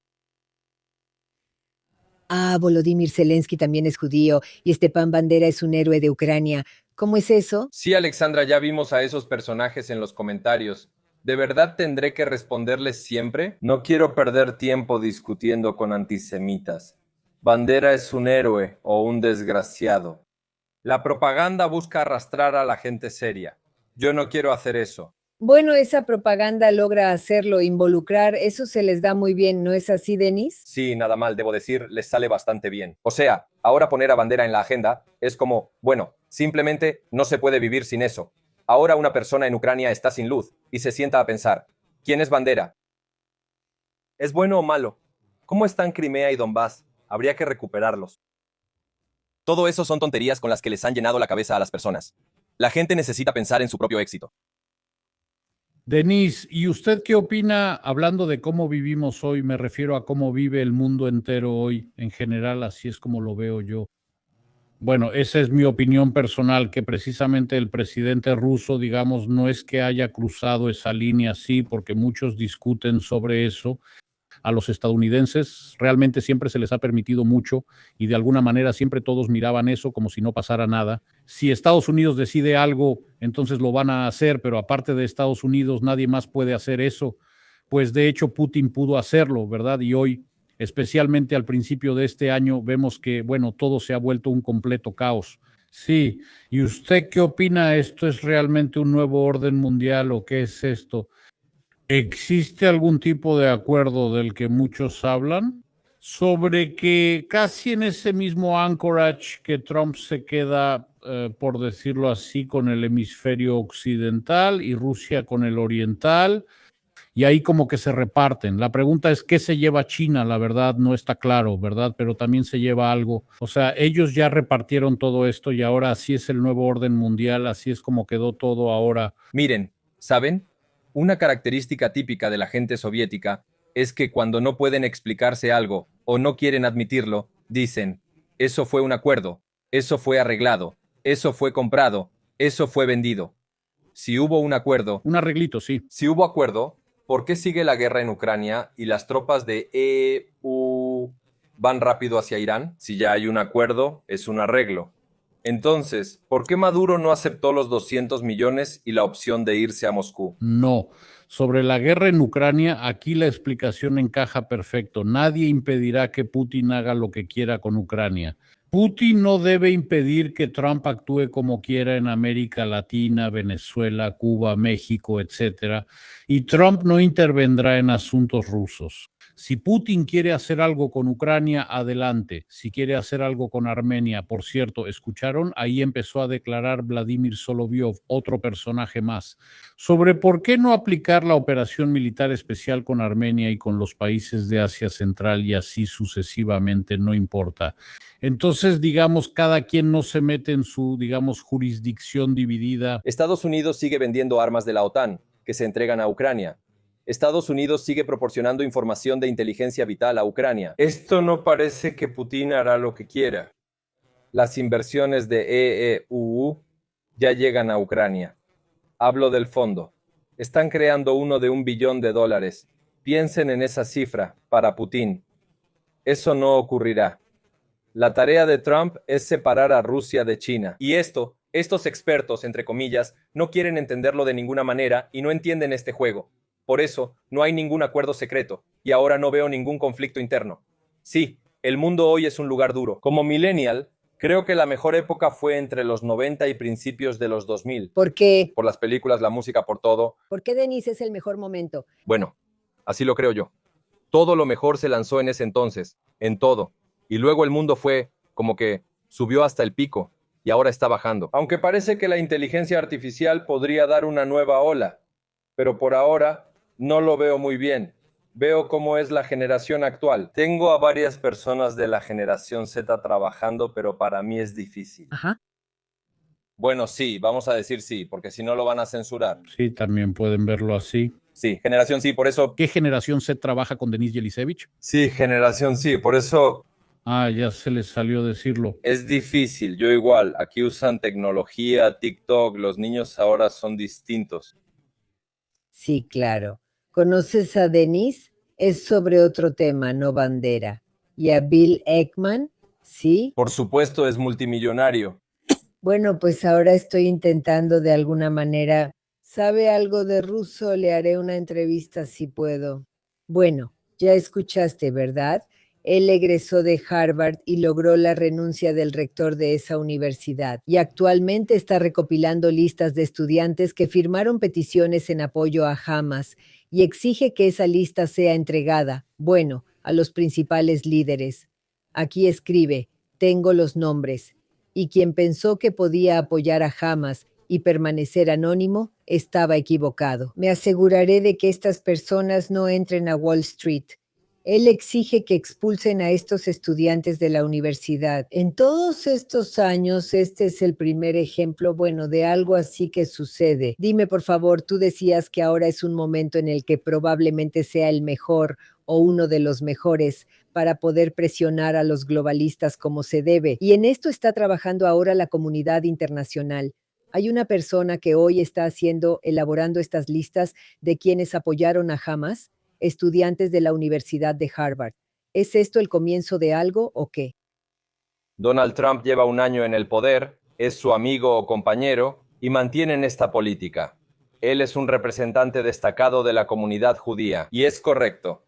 Volodymyr Zelensky también es judío y Stepan Bandera es un héroe de Ucrania. ¿Cómo es eso? Sí, Alexandra, ya vimos a esos personajes en los comentarios. ¿De verdad tendré que responderles siempre? No quiero perder tiempo discutiendo con antisemitas. Bandera es un héroe o un desgraciado. La propaganda busca arrastrar a la gente seria. Yo no quiero hacer eso. Bueno, esa propaganda logra hacerlo, involucrar, eso se les da muy bien, ¿no es así, Denis? Sí, nada mal, debo decir, les sale bastante bien. O sea, ahora poner a Bandera en la agenda es como, bueno, simplemente no se puede vivir sin eso. Ahora una persona en Ucrania está sin luz y se sienta a pensar, ¿quién es Bandera? ¿Es bueno o malo? ¿Cómo están Crimea y Donbass? Habría que recuperarlos. Todo eso son tonterías con las que les han llenado la cabeza a las personas. La gente necesita pensar en su propio éxito. Denis, ¿y usted qué opina, hablando de cómo vivimos hoy? Me refiero a cómo vive el mundo entero hoy, en general, así es como lo veo yo. Bueno, esa es mi opinión personal, que precisamente el presidente ruso, digamos, no es que haya cruzado esa línea así, porque muchos discuten sobre eso. A los estadounidenses realmente siempre se les ha permitido mucho y de alguna manera siempre todos miraban eso como si no pasara nada. Si Estados Unidos decide algo, entonces lo van a hacer, pero aparte de Estados Unidos nadie más puede hacer eso. Pues de hecho Putin pudo hacerlo, ¿verdad? Y hoy, especialmente al principio de este año, vemos que, bueno, todo se ha vuelto un completo caos. Sí, ¿y usted qué opina? ¿Esto es realmente un nuevo orden mundial o qué es esto? ¿Existe algún tipo de acuerdo del que muchos hablan sobre que casi en ese mismo Anchorage que Trump se queda, por decirlo así, con el hemisferio occidental y Rusia con el oriental, y ahí como que se reparten? La pregunta es, ¿qué se lleva China? La verdad no está claro, ¿verdad? Pero también se lleva algo. O sea, ellos ya repartieron todo esto y ahora así es el nuevo orden mundial, así es como quedó todo ahora. Miren, ¿saben? Una característica típica de la gente soviética es que cuando no pueden explicarse algo o no quieren admitirlo, dicen, eso fue un acuerdo, eso fue arreglado, eso fue comprado, eso fue vendido. Si hubo un acuerdo, Un arreglito, sí. si hubo acuerdo, ¿por qué sigue la guerra en Ucrania y las tropas de EU van rápido hacia Irán? Si ya hay un acuerdo, es un arreglo. Entonces, ¿por qué Maduro no aceptó los 200 millones y la opción de irse a Moscú? No. Sobre la guerra en Ucrania, aquí la explicación encaja perfecto. Nadie impedirá que Putin haga lo que quiera con Ucrania. Putin no debe impedir que Trump actúe como quiera en América Latina, Venezuela, Cuba, México, etcétera, y Trump no intervendrá en asuntos rusos. Si Putin quiere hacer algo con Ucrania, adelante. Si quiere hacer algo con Armenia, por cierto, ¿escucharon? Ahí empezó a declarar Vladimir Solovyov, otro personaje más, sobre por qué no aplicar la operación militar especial con Armenia y con los países de Asia Central y así sucesivamente, no importa. Entonces, digamos, cada quien no se mete en su, digamos, jurisdicción dividida. Estados Unidos sigue vendiendo armas de la OTAN, que se entregan a Ucrania. Estados Unidos sigue proporcionando información de inteligencia vital a Ucrania. Esto no parece que Putin hará lo que quiera. Las inversiones de EU ya llegan a Ucrania. Hablo del fondo. Están creando uno de $1 billón. Piensen en esa cifra para Putin. Eso no ocurrirá. La tarea de Trump es separar a Rusia de China. Y esto Estos expertos, entre comillas, no quieren entenderlo de ninguna manera y no entienden este juego. Por eso, no hay ningún acuerdo secreto, y ahora no veo ningún conflicto interno. Sí, el mundo hoy es un lugar duro. Como millennial, creo que la mejor época fue entre los 90 y principios de los 2000. ¿Por qué? Por las películas, la música, por todo. ¿Por qué Denise es el mejor momento? Bueno, así lo creo yo. Todo lo mejor se lanzó en ese entonces, en todo. Y luego el mundo fue, como que, subió hasta el pico, y ahora está bajando. Aunque parece que la inteligencia artificial podría dar una nueva ola, pero por ahora no lo veo muy bien. Veo cómo es la generación actual. Tengo a varias personas de la generación Z trabajando, pero para mí es difícil. Ajá. Bueno, sí, vamos a decir sí, porque si no lo van a censurar. Sí, también pueden verlo así. Sí, generación sí, por eso... ¿Qué generación Z trabaja con Denise Yelisevich? Sí, generación sí, por eso Ah, ya se les salió decirlo. es difícil. Yo igual, aquí usan tecnología, TikTok, los niños ahora son distintos. Sí, claro. ¿Conoces a Denise? Es sobre otro tema, no bandera. ¿Y a Bill Ekman? Sí. Por supuesto, es multimillonario. Bueno, pues ahora estoy intentando de alguna manera. ¿Sabe algo de ruso? Le haré una entrevista si puedo. Bueno, ya escuchaste, ¿verdad? Él egresó de Harvard y logró la renuncia del rector de esa universidad, y actualmente está recopilando listas de estudiantes que firmaron peticiones en apoyo a Hamas y exige que esa lista sea entregada, bueno, a los principales líderes. Aquí escribe, tengo los nombres, y quien pensó que podía apoyar a Hamas y permanecer anónimo estaba equivocado. Me aseguraré de que estas personas no entren a Wall Street. Él exige que expulsen a estos estudiantes de la universidad. En todos estos años, este es el primer ejemplo, bueno, de algo así que sucede. Dime, por favor, tú decías que ahora es un momento en el que probablemente sea el mejor o uno de los mejores para poder presionar a los globalistas como se debe. Y en esto está trabajando ahora la comunidad internacional. Hay una persona que hoy está elaborando estas listas de quienes apoyaron a Hamas, estudiantes de la Universidad de Harvard. ¿Es esto el comienzo de algo o qué? Donald Trump lleva un año en el poder, es su amigo o compañero y mantienen esta política. Él es un representante destacado de la comunidad judía. Y es correcto.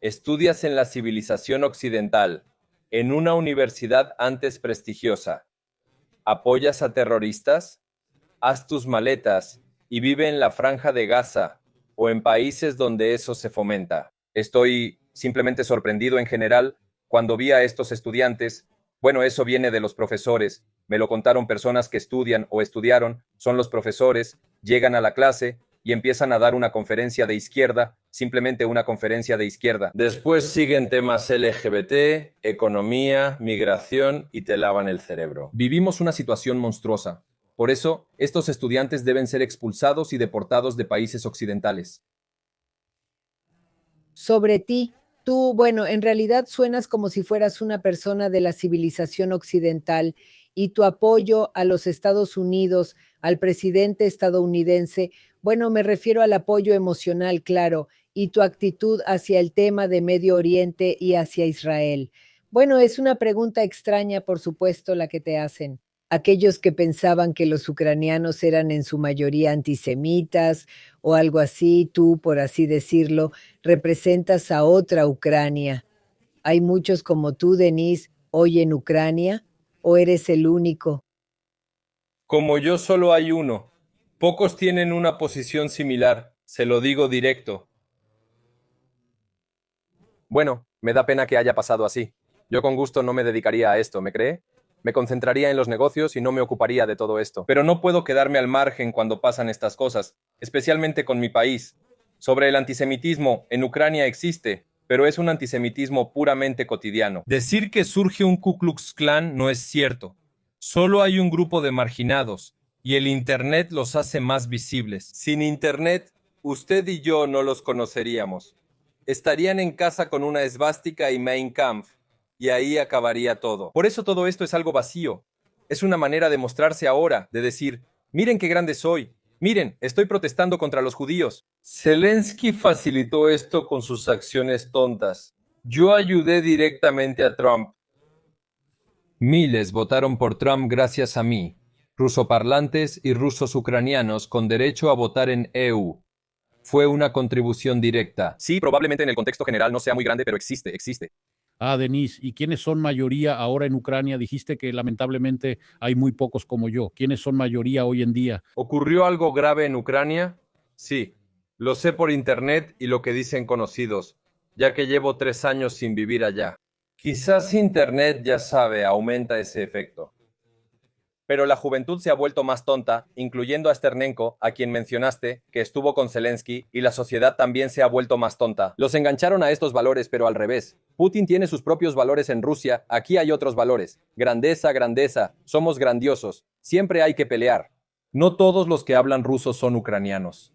Estudias en la civilización occidental, en una universidad antes prestigiosa. ¿Apoyas a terroristas? Haz tus maletas y vive en la Franja de Gaza o en países donde eso se fomenta. Estoy simplemente sorprendido en general cuando vi a estos estudiantes. Bueno, eso viene de los profesores. Me lo contaron personas que estudian o estudiaron, son los profesores, llegan a la clase y empiezan a dar una conferencia de izquierda, simplemente una conferencia de izquierda. Después siguen temas LGBT, economía, migración y te lavan el cerebro. Vivimos una situación monstruosa. Por eso, estos estudiantes deben ser expulsados y deportados de países occidentales. Sobre ti, tú, bueno, en realidad suenas como si fueras una persona de la civilización occidental y tu apoyo a los Estados Unidos, al presidente estadounidense, bueno, me refiero al apoyo emocional, claro, y tu actitud hacia el tema de Medio Oriente y hacia Israel. Bueno, es una pregunta extraña, por supuesto, la que te hacen. Aquellos que pensaban que los ucranianos eran en su mayoría antisemitas o algo así, tú, por así decirlo, representas a otra Ucrania. ¿Hay muchos como tú, Denise, hoy en Ucrania? ¿O eres el único? Como yo solo hay uno. Pocos tienen una posición similar, se lo digo directo. Bueno, me da pena que haya pasado así. Yo con gusto no me dedicaría a esto, ¿me cree? Me concentraría en los negocios y no me ocuparía de todo esto. Pero no puedo quedarme al margen cuando pasan estas cosas, especialmente con mi país. Sobre el antisemitismo, en Ucrania existe, pero es un antisemitismo puramente cotidiano. Decir que surge un Ku Klux Klan no es cierto. Solo hay un grupo de marginados, y el Internet los hace más visibles. Sin Internet, usted y yo no los conoceríamos. Estarían en casa con una esvástica y Mein Kampf, y ahí acabaría todo. Por eso todo esto es algo vacío. Es una manera de mostrarse ahora, de decir, miren qué grande soy, miren, estoy protestando contra los judíos. Zelensky facilitó esto con sus acciones tontas. Yo ayudé directamente a Trump. Miles votaron por Trump gracias a mí. rusoparlantes y rusos ucranianos con derecho a votar en EU. Fue una contribución directa. Sí, probablemente en el contexto general no sea muy grande, pero existe. Ah, Denise, ¿y quiénes son mayoría ahora en Ucrania? Dijiste que lamentablemente hay muy pocos como yo. ¿Quiénes son mayoría hoy en día? ¿Ocurrió algo grave en Ucrania? Sí, lo sé por internet y lo que dicen conocidos, ya que llevo 3 años sin vivir allá. Quizás internet, ya sabe, aumenta ese efecto. Pero la juventud se ha vuelto más tonta, incluyendo a Sternenko, a quien mencionaste, que estuvo con Zelensky, y la sociedad también se ha vuelto más tonta. Los engancharon a estos valores, pero al revés. Putin tiene sus propios valores en Rusia, aquí hay otros valores. Grandeza, grandeza, somos grandiosos. Siempre hay que pelear. No todos los que hablan ruso son ucranianos.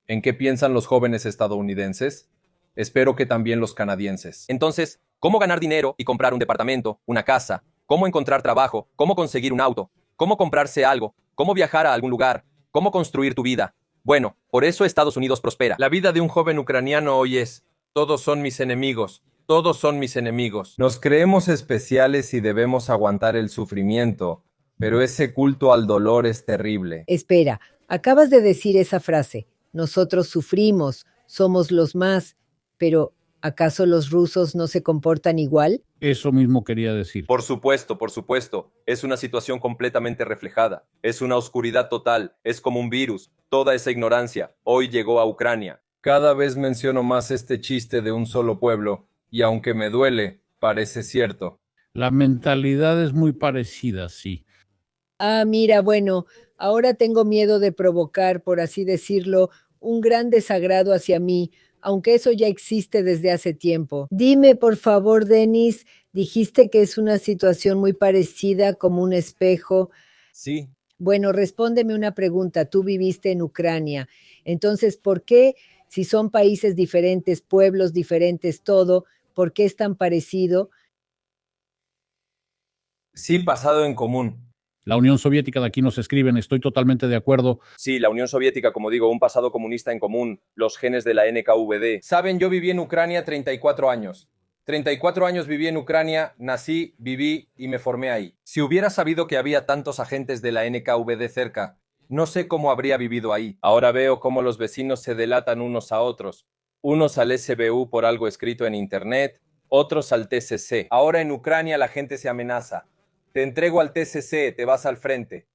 ¿En qué piensan los jóvenes estadounidenses? Espero que también los canadienses. Entonces, ¿cómo ganar dinero y comprar un departamento, una casa? ¿Cómo encontrar trabajo? ¿Cómo conseguir un auto? ¿Cómo comprarse algo? ¿Cómo viajar a algún lugar? ¿Cómo construir tu vida? Bueno, por eso Estados Unidos prospera. La vida de un joven ucraniano hoy es: todos son mis enemigos, todos son mis enemigos. Nos creemos especiales y debemos aguantar el sufrimiento, pero ese culto al dolor es terrible. Espera, acabas de decir esa frase. Nosotros sufrimos, somos los más, pero ¿acaso los rusos no se comportan igual? Eso mismo quería decir. Por supuesto. Es una situación completamente reflejada. Es una oscuridad total. Es como un virus. Toda esa ignorancia hoy llegó a Ucrania. Cada vez menciono más este chiste de un solo pueblo, y aunque me duele, parece cierto. La mentalidad es muy parecida, sí. Ah, mira, bueno, ahora tengo miedo de provocar, por así decirlo, un gran desagrado hacia mí, aunque eso ya existe desde hace tiempo. Dime, por favor, Denis, dijiste que es una situación muy parecida como un espejo. Sí, Bueno, respóndeme una pregunta. Tú viviste en Ucrania. Entonces, ¿por qué, si son países diferentes, pueblos diferentes, todo, por qué es tan parecido? Sí, pasado en común. La Unión Soviética, de aquí nos escriben, estoy totalmente de acuerdo. sí, la Unión Soviética, como digo, un pasado comunista en común, los genes de la NKVD. Saben, yo viví en Ucrania 34 años. 34 años viví en Ucrania, nací, viví y me formé ahí. Si hubiera sabido que había tantos agentes de la NKVD cerca, no sé cómo habría vivido ahí. Ahora veo cómo los vecinos se delatan unos a otros. Unos al SBU por algo escrito en internet, otros al TCC. Ahora en Ucrania la gente se amenaza. Te entrego al TCC, te vas al frente.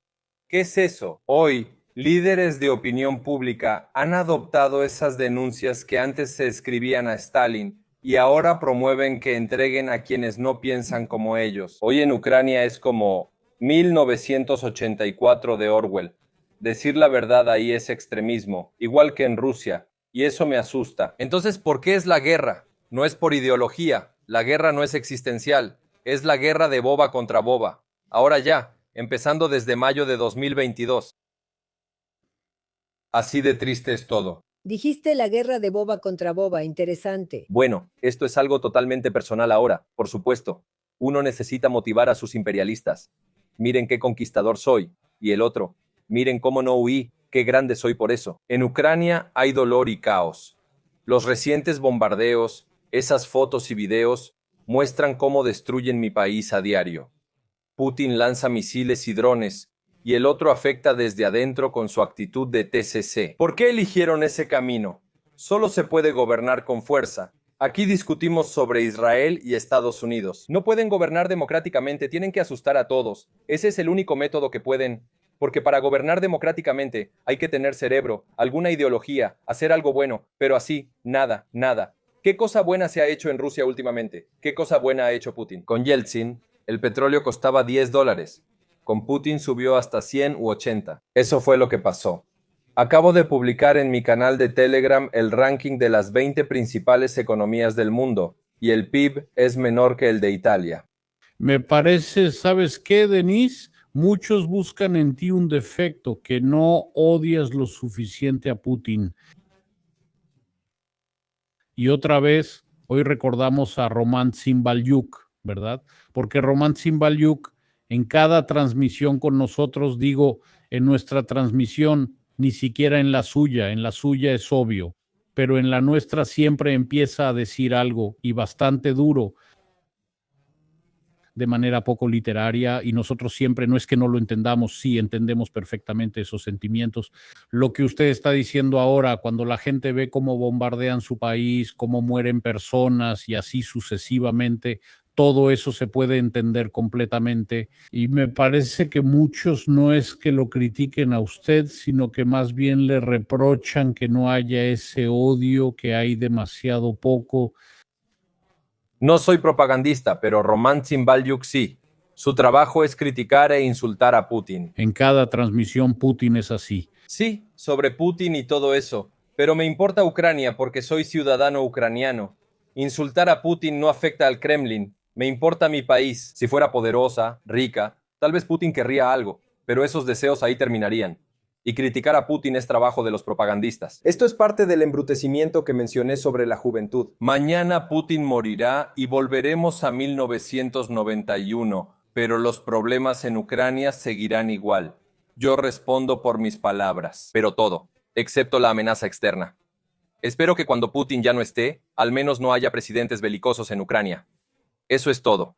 ¿Qué es eso? Hoy, líderes de opinión pública han adoptado esas denuncias que antes se escribían a Stalin y ahora promueven que entreguen a quienes no piensan como ellos. Hoy en Ucrania es como 1984 de Orwell. Decir la verdad ahí es extremismo, igual que en Rusia, y eso me asusta. Entonces, ¿por qué es la guerra? No es por ideología, la guerra no es existencial, es la guerra de boba contra boba. Ahora ya, empezando desde mayo de 2022. Así de triste es todo. Dijiste la guerra de boba contra boba, interesante. Bueno, esto es algo totalmente personal ahora, por supuesto. Uno necesita motivar a sus imperialistas. Miren qué conquistador soy. Y el otro, miren cómo no huí, qué grande soy por eso. En Ucrania hay dolor y caos. Los recientes bombardeos, esas fotos y videos, muestran cómo destruyen mi país a diario. Putin lanza misiles y drones, y el otro afecta desde adentro con su actitud de TCC. ¿Por qué eligieron ese camino? Solo se puede gobernar con fuerza. Aquí discutimos sobre Israel y Estados Unidos. No pueden gobernar democráticamente, tienen que asustar a todos. Ese es el único método que pueden. Porque para gobernar democráticamente hay que tener cerebro, alguna ideología, hacer algo bueno, pero así, nada, nada. ¿Qué cosa buena se ha hecho en Rusia últimamente? ¿Qué cosa buena ha hecho Putin? Con Yeltsin, el petróleo costaba $10. Con Putin subió hasta 100 u 80. Eso fue lo que pasó. Acabo de publicar en mi canal de Telegram el ranking de las 20 principales economías del mundo, y el PIB es menor que el de Italia. Me parece, ¿sabes qué, Denise? Muchos buscan en ti un defecto, que no odias lo suficiente a Putin. Y otra vez, hoy recordamos a Roman Zimbalyuk, ¿verdad? Porque Roman Zimbalyuk, en cada transmisión con nosotros, digo, en nuestra transmisión, ni siquiera en la suya es obvio, pero en la nuestra siempre empieza a decir algo, y bastante duro. de manera poco literaria y nosotros siempre, no es que no lo entendamos, sí entendemos perfectamente esos sentimientos. Lo que usted está diciendo ahora, cuando la gente ve cómo bombardean su país, cómo mueren personas y así sucesivamente, todo eso se puede entender completamente y me parece que muchos no es que lo critiquen a usted, sino que más bien le reprochan que no haya ese odio, que hay demasiado poco. No soy propagandista, pero Roman Zimbalyuk sí. Su trabajo es criticar e insultar a Putin. En cada transmisión Putin es así. Sí, sobre Putin y todo eso, pero me importa Ucrania porque soy ciudadano ucraniano. Insultar a Putin no afecta al Kremlin. Me importa mi país. Si fuera poderosa, rica, tal vez Putin querría algo, pero esos deseos ahí terminarían. Y criticar a Putin es trabajo de los propagandistas. Esto es parte del embrutecimiento que mencioné sobre la juventud. Mañana Putin morirá y volveremos a 1991, pero los problemas en Ucrania seguirán igual. Yo respondo por mis palabras, pero todo, excepto la amenaza externa. Espero que cuando Putin ya no esté, al menos no haya presidentes belicosos en Ucrania. Eso es todo.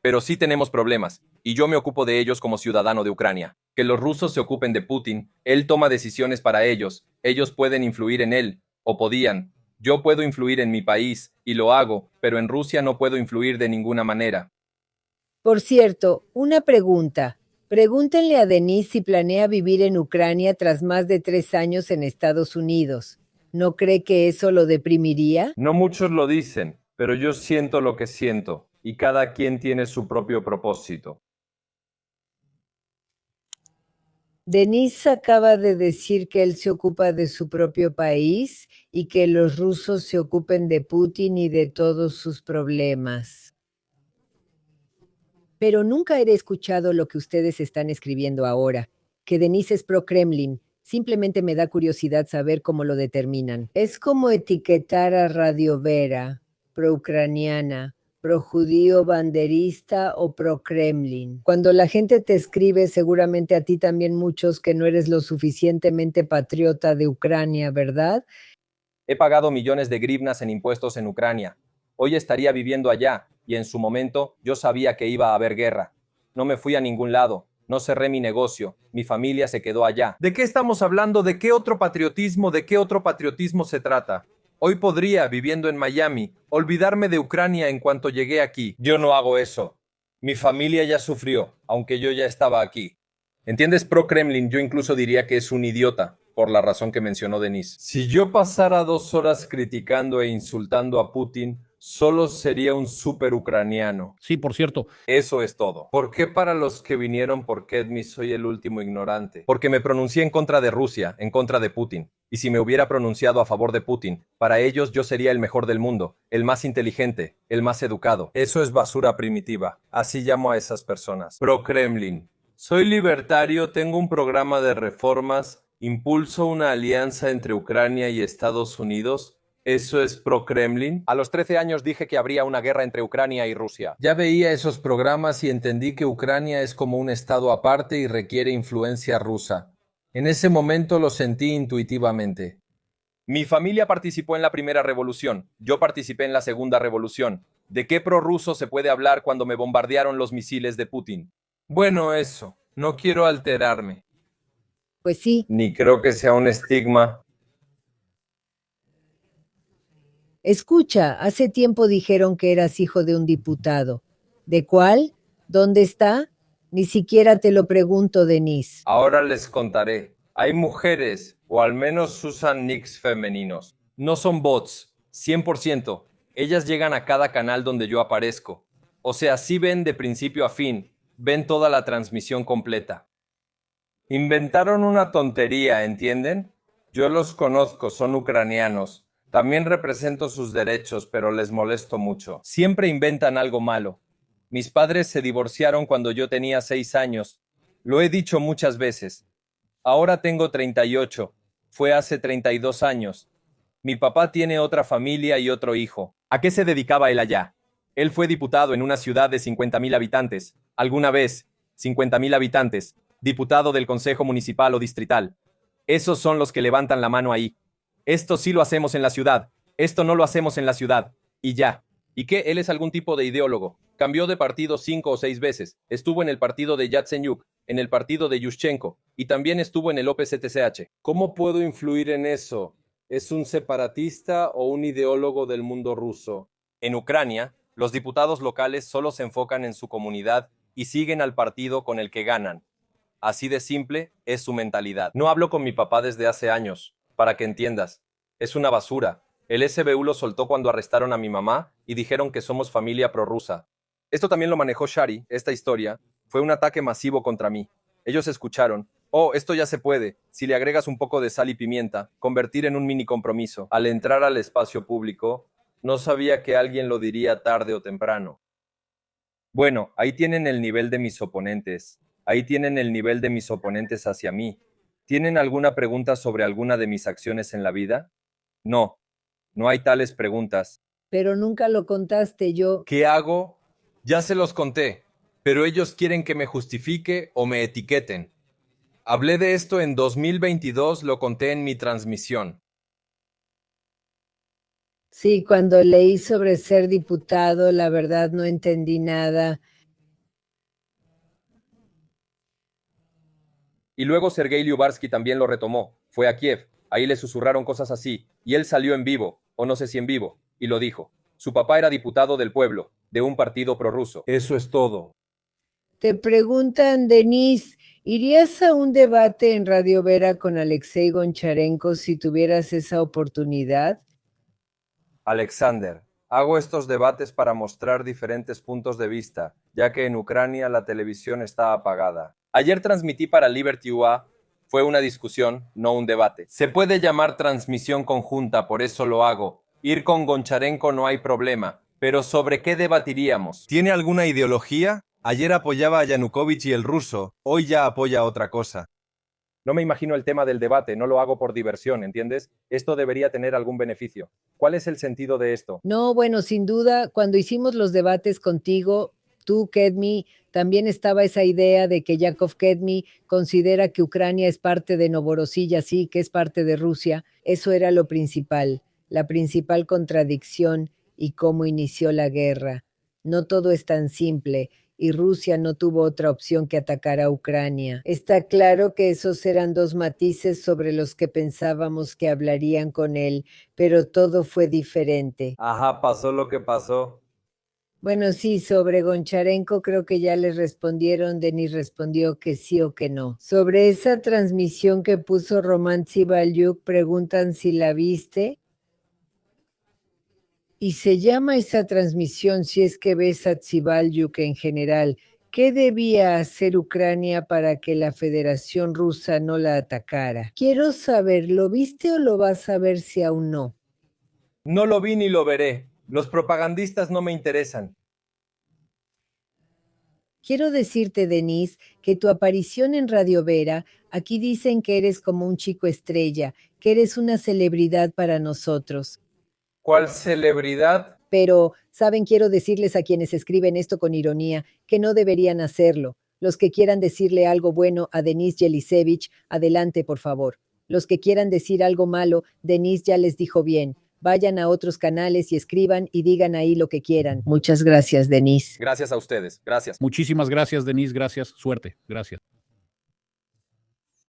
Pero sí tenemos problemas, y yo me ocupo de ellos como ciudadano de Ucrania. Que los rusos se ocupen de Putin, él toma decisiones para ellos pueden influir en él, o podían. Yo puedo influir en mi país, y lo hago, pero en Rusia no puedo influir de ninguna manera. Por cierto, una pregunta. Pregúntenle a Denise si planea vivir en Ucrania tras más de 3 años en Estados Unidos. ¿No cree que eso lo deprimiría? No muchos lo dicen, pero yo siento lo que siento, y cada quien tiene su propio propósito. Denise acaba de decir que él se ocupa de su propio país y que los rusos se ocupen de Putin y de todos sus problemas. Pero nunca he escuchado lo que ustedes están escribiendo ahora, que Denise es pro-Kremlin. Simplemente me da curiosidad saber cómo lo determinan. Es como etiquetar a Radio Vera, pro-ucraniana, pro-judío banderista o pro-Kremlin. Cuando la gente te escribe, seguramente a ti también muchos que no eres lo suficientemente patriota de Ucrania, ¿verdad? He pagado millones de grivnas en impuestos en Ucrania. Hoy estaría viviendo allá, y en su momento yo sabía que iba a haber guerra. No me fui a ningún lado, no cerré mi negocio, mi familia se quedó allá. ¿De qué estamos hablando? ¿De qué otro patriotismo? ¿De qué otro patriotismo se trata? Hoy podría, viviendo en Miami, olvidarme de Ucrania en cuanto llegué aquí. Yo no hago eso. Mi familia ya sufrió, aunque yo ya estaba aquí. ¿Entiendes? Pro-Kremlin, yo incluso diría que es un idiota, por la razón que mencionó Denise. Si yo pasara 2 horas criticando e insultando a Putin, solo sería un súper ucraniano. Sí, por cierto. Eso es todo. ¿Por qué para los que vinieron por Kedmi soy el último ignorante? Porque me pronuncié en contra de Rusia, en contra de Putin. Y si me hubiera pronunciado a favor de Putin, para ellos yo sería el mejor del mundo, el más inteligente, el más educado. Eso es basura primitiva. Así llamo a esas personas. Pro-Kremlin. Soy libertario, tengo un programa de reformas, impulso una alianza entre Ucrania y Estados Unidos. ¿Eso es pro-Kremlin? A los 13 años dije que habría una guerra entre Ucrania y Rusia. Ya veía esos programas y entendí que Ucrania es como un estado aparte y requiere influencia rusa. En ese momento lo sentí intuitivamente. Mi familia participó en la primera revolución. Yo participé en la segunda revolución. ¿De qué prorruso se puede hablar cuando me bombardearon los misiles de Putin? Bueno, eso. No quiero alterarme. Pues sí. Ni creo que sea un estigma. Escucha, hace tiempo dijeron que eras hijo de un diputado. ¿De cuál? ¿Dónde está? Ni siquiera te lo pregunto, Denise. Ahora les contaré. Hay mujeres, o al menos usan nicks femeninos. No son bots, 100%. Ellas llegan a cada canal donde yo aparezco. O sea, sí ven de principio a fin. Ven toda la transmisión completa. Inventaron una tontería, ¿entienden? Yo los conozco, son ucranianos. También represento sus derechos, pero les molesto mucho. Siempre inventan algo malo. Mis padres se divorciaron cuando yo tenía 6 años. Lo he dicho muchas veces. Ahora tengo 38. Fue hace 32 años. Mi papá tiene otra familia y otro hijo. ¿A qué se dedicaba él allá? Él fue diputado en una ciudad de 50,000 habitantes. Alguna vez, 50,000 habitantes. Diputado del Consejo Municipal o Distrital. Esos son los que levantan la mano ahí. Esto sí lo hacemos en la ciudad. Esto no lo hacemos en la ciudad. Y ya. ¿Y qué? Él es algún tipo de ideólogo. Cambió de partido 5 o 6 veces. Estuvo en el partido de Yatsenyuk, en el partido de Yushchenko y también estuvo en el OPZTCH. ¿Cómo puedo influir en eso? ¿Es un separatista o un ideólogo del mundo ruso? En Ucrania, los diputados locales solo se enfocan en su comunidad y siguen al partido con el que ganan. Así de simple es su mentalidad. No hablo con mi papá desde hace años, para que entiendas. Es una basura. El SBU lo soltó cuando arrestaron a mi mamá y dijeron que somos familia prorrusa. Esto también lo manejó Shari, esta historia. Fue un ataque masivo contra mí. Ellos escucharon, oh, esto ya se puede, si le agregas un poco de sal y pimienta, convertir en un mini compromiso. Al entrar al espacio público, no sabía que alguien lo diría tarde o temprano. Bueno, ahí tienen el nivel de mis oponentes. Ahí tienen el nivel de mis oponentes hacia mí. ¿Tienen alguna pregunta sobre alguna de mis acciones en la vida? No, no hay tales preguntas. Pero nunca lo contaste yo. ¿Qué hago? Ya se los conté, pero ellos quieren que me justifique o me etiqueten. Hablé de esto en 2022, lo conté en mi transmisión. Sí, cuando leí sobre ser diputado, la verdad no entendí nada. Y luego Sergei Lyubarsky también lo retomó. Fue a Kiev, ahí le susurraron cosas así, y él salió en vivo, o no sé si en vivo, y lo dijo. Su papá era diputado del pueblo, de un partido prorruso. Eso es todo. Te preguntan, Denise, ¿irías a un debate en Radio Vera con Alexei Goncharenko si tuvieras esa oportunidad? Alexander, hago estos debates para mostrar diferentes puntos de vista, ya que en Ucrania la televisión está apagada. Ayer transmití para Liberty UA. Fue una discusión, no un debate. Se puede llamar transmisión conjunta, por eso lo hago. Ir con Goncharenko no hay problema. Pero ¿sobre qué debatiríamos? ¿Tiene alguna ideología? Ayer apoyaba a Yanukovych y el ruso, hoy ya apoya otra cosa. No me imagino el tema del debate, no lo hago por diversión, ¿entiendes? Esto debería tener algún beneficio. ¿Cuál es el sentido de esto? No, bueno, sin duda, cuando hicimos los debates contigo, tú, Kedmi, también estaba esa idea de que Yakov Kedmi considera que Ucrania es parte de Novorossiya, sí, que es parte de Rusia. Eso era lo principal, la principal contradicción y cómo inició la guerra. No todo es tan simple y Rusia no tuvo otra opción que atacar a Ucrania. Está claro que esos eran dos matices sobre los que pensábamos que hablarían con él, pero todo fue diferente. Ajá, pasó lo que pasó. Bueno, sí, sobre Goncharenko creo que ya les respondieron, Denis respondió que sí o que no. Sobre esa transmisión que puso Roman Tsibalyuk, preguntan si la viste. Y se llama esa transmisión si es que ves a Tsibalyuk en general. ¿Qué debía hacer Ucrania para que la Federación Rusa no la atacara? Quiero saber, ¿lo viste o lo vas a ver si aún no? No lo vi ni lo veré. Los propagandistas no me interesan. Quiero decirte, Denise, que tu aparición en Radio Vera, aquí dicen que eres como un chico estrella, que eres una celebridad para nosotros. ¿Cuál celebridad? Pero, ¿saben? Quiero decirles a quienes escriben esto con ironía que no deberían hacerlo. Los que quieran decirle algo bueno a Denise Yelisevich, adelante, por favor. Los que quieran decir algo malo, Denise ya les dijo bien. Vayan a otros canales y escriban y digan ahí lo que quieran. Muchas gracias, Denise. Gracias a ustedes. Gracias. Muchísimas gracias, Denise. Gracias. Suerte. Gracias.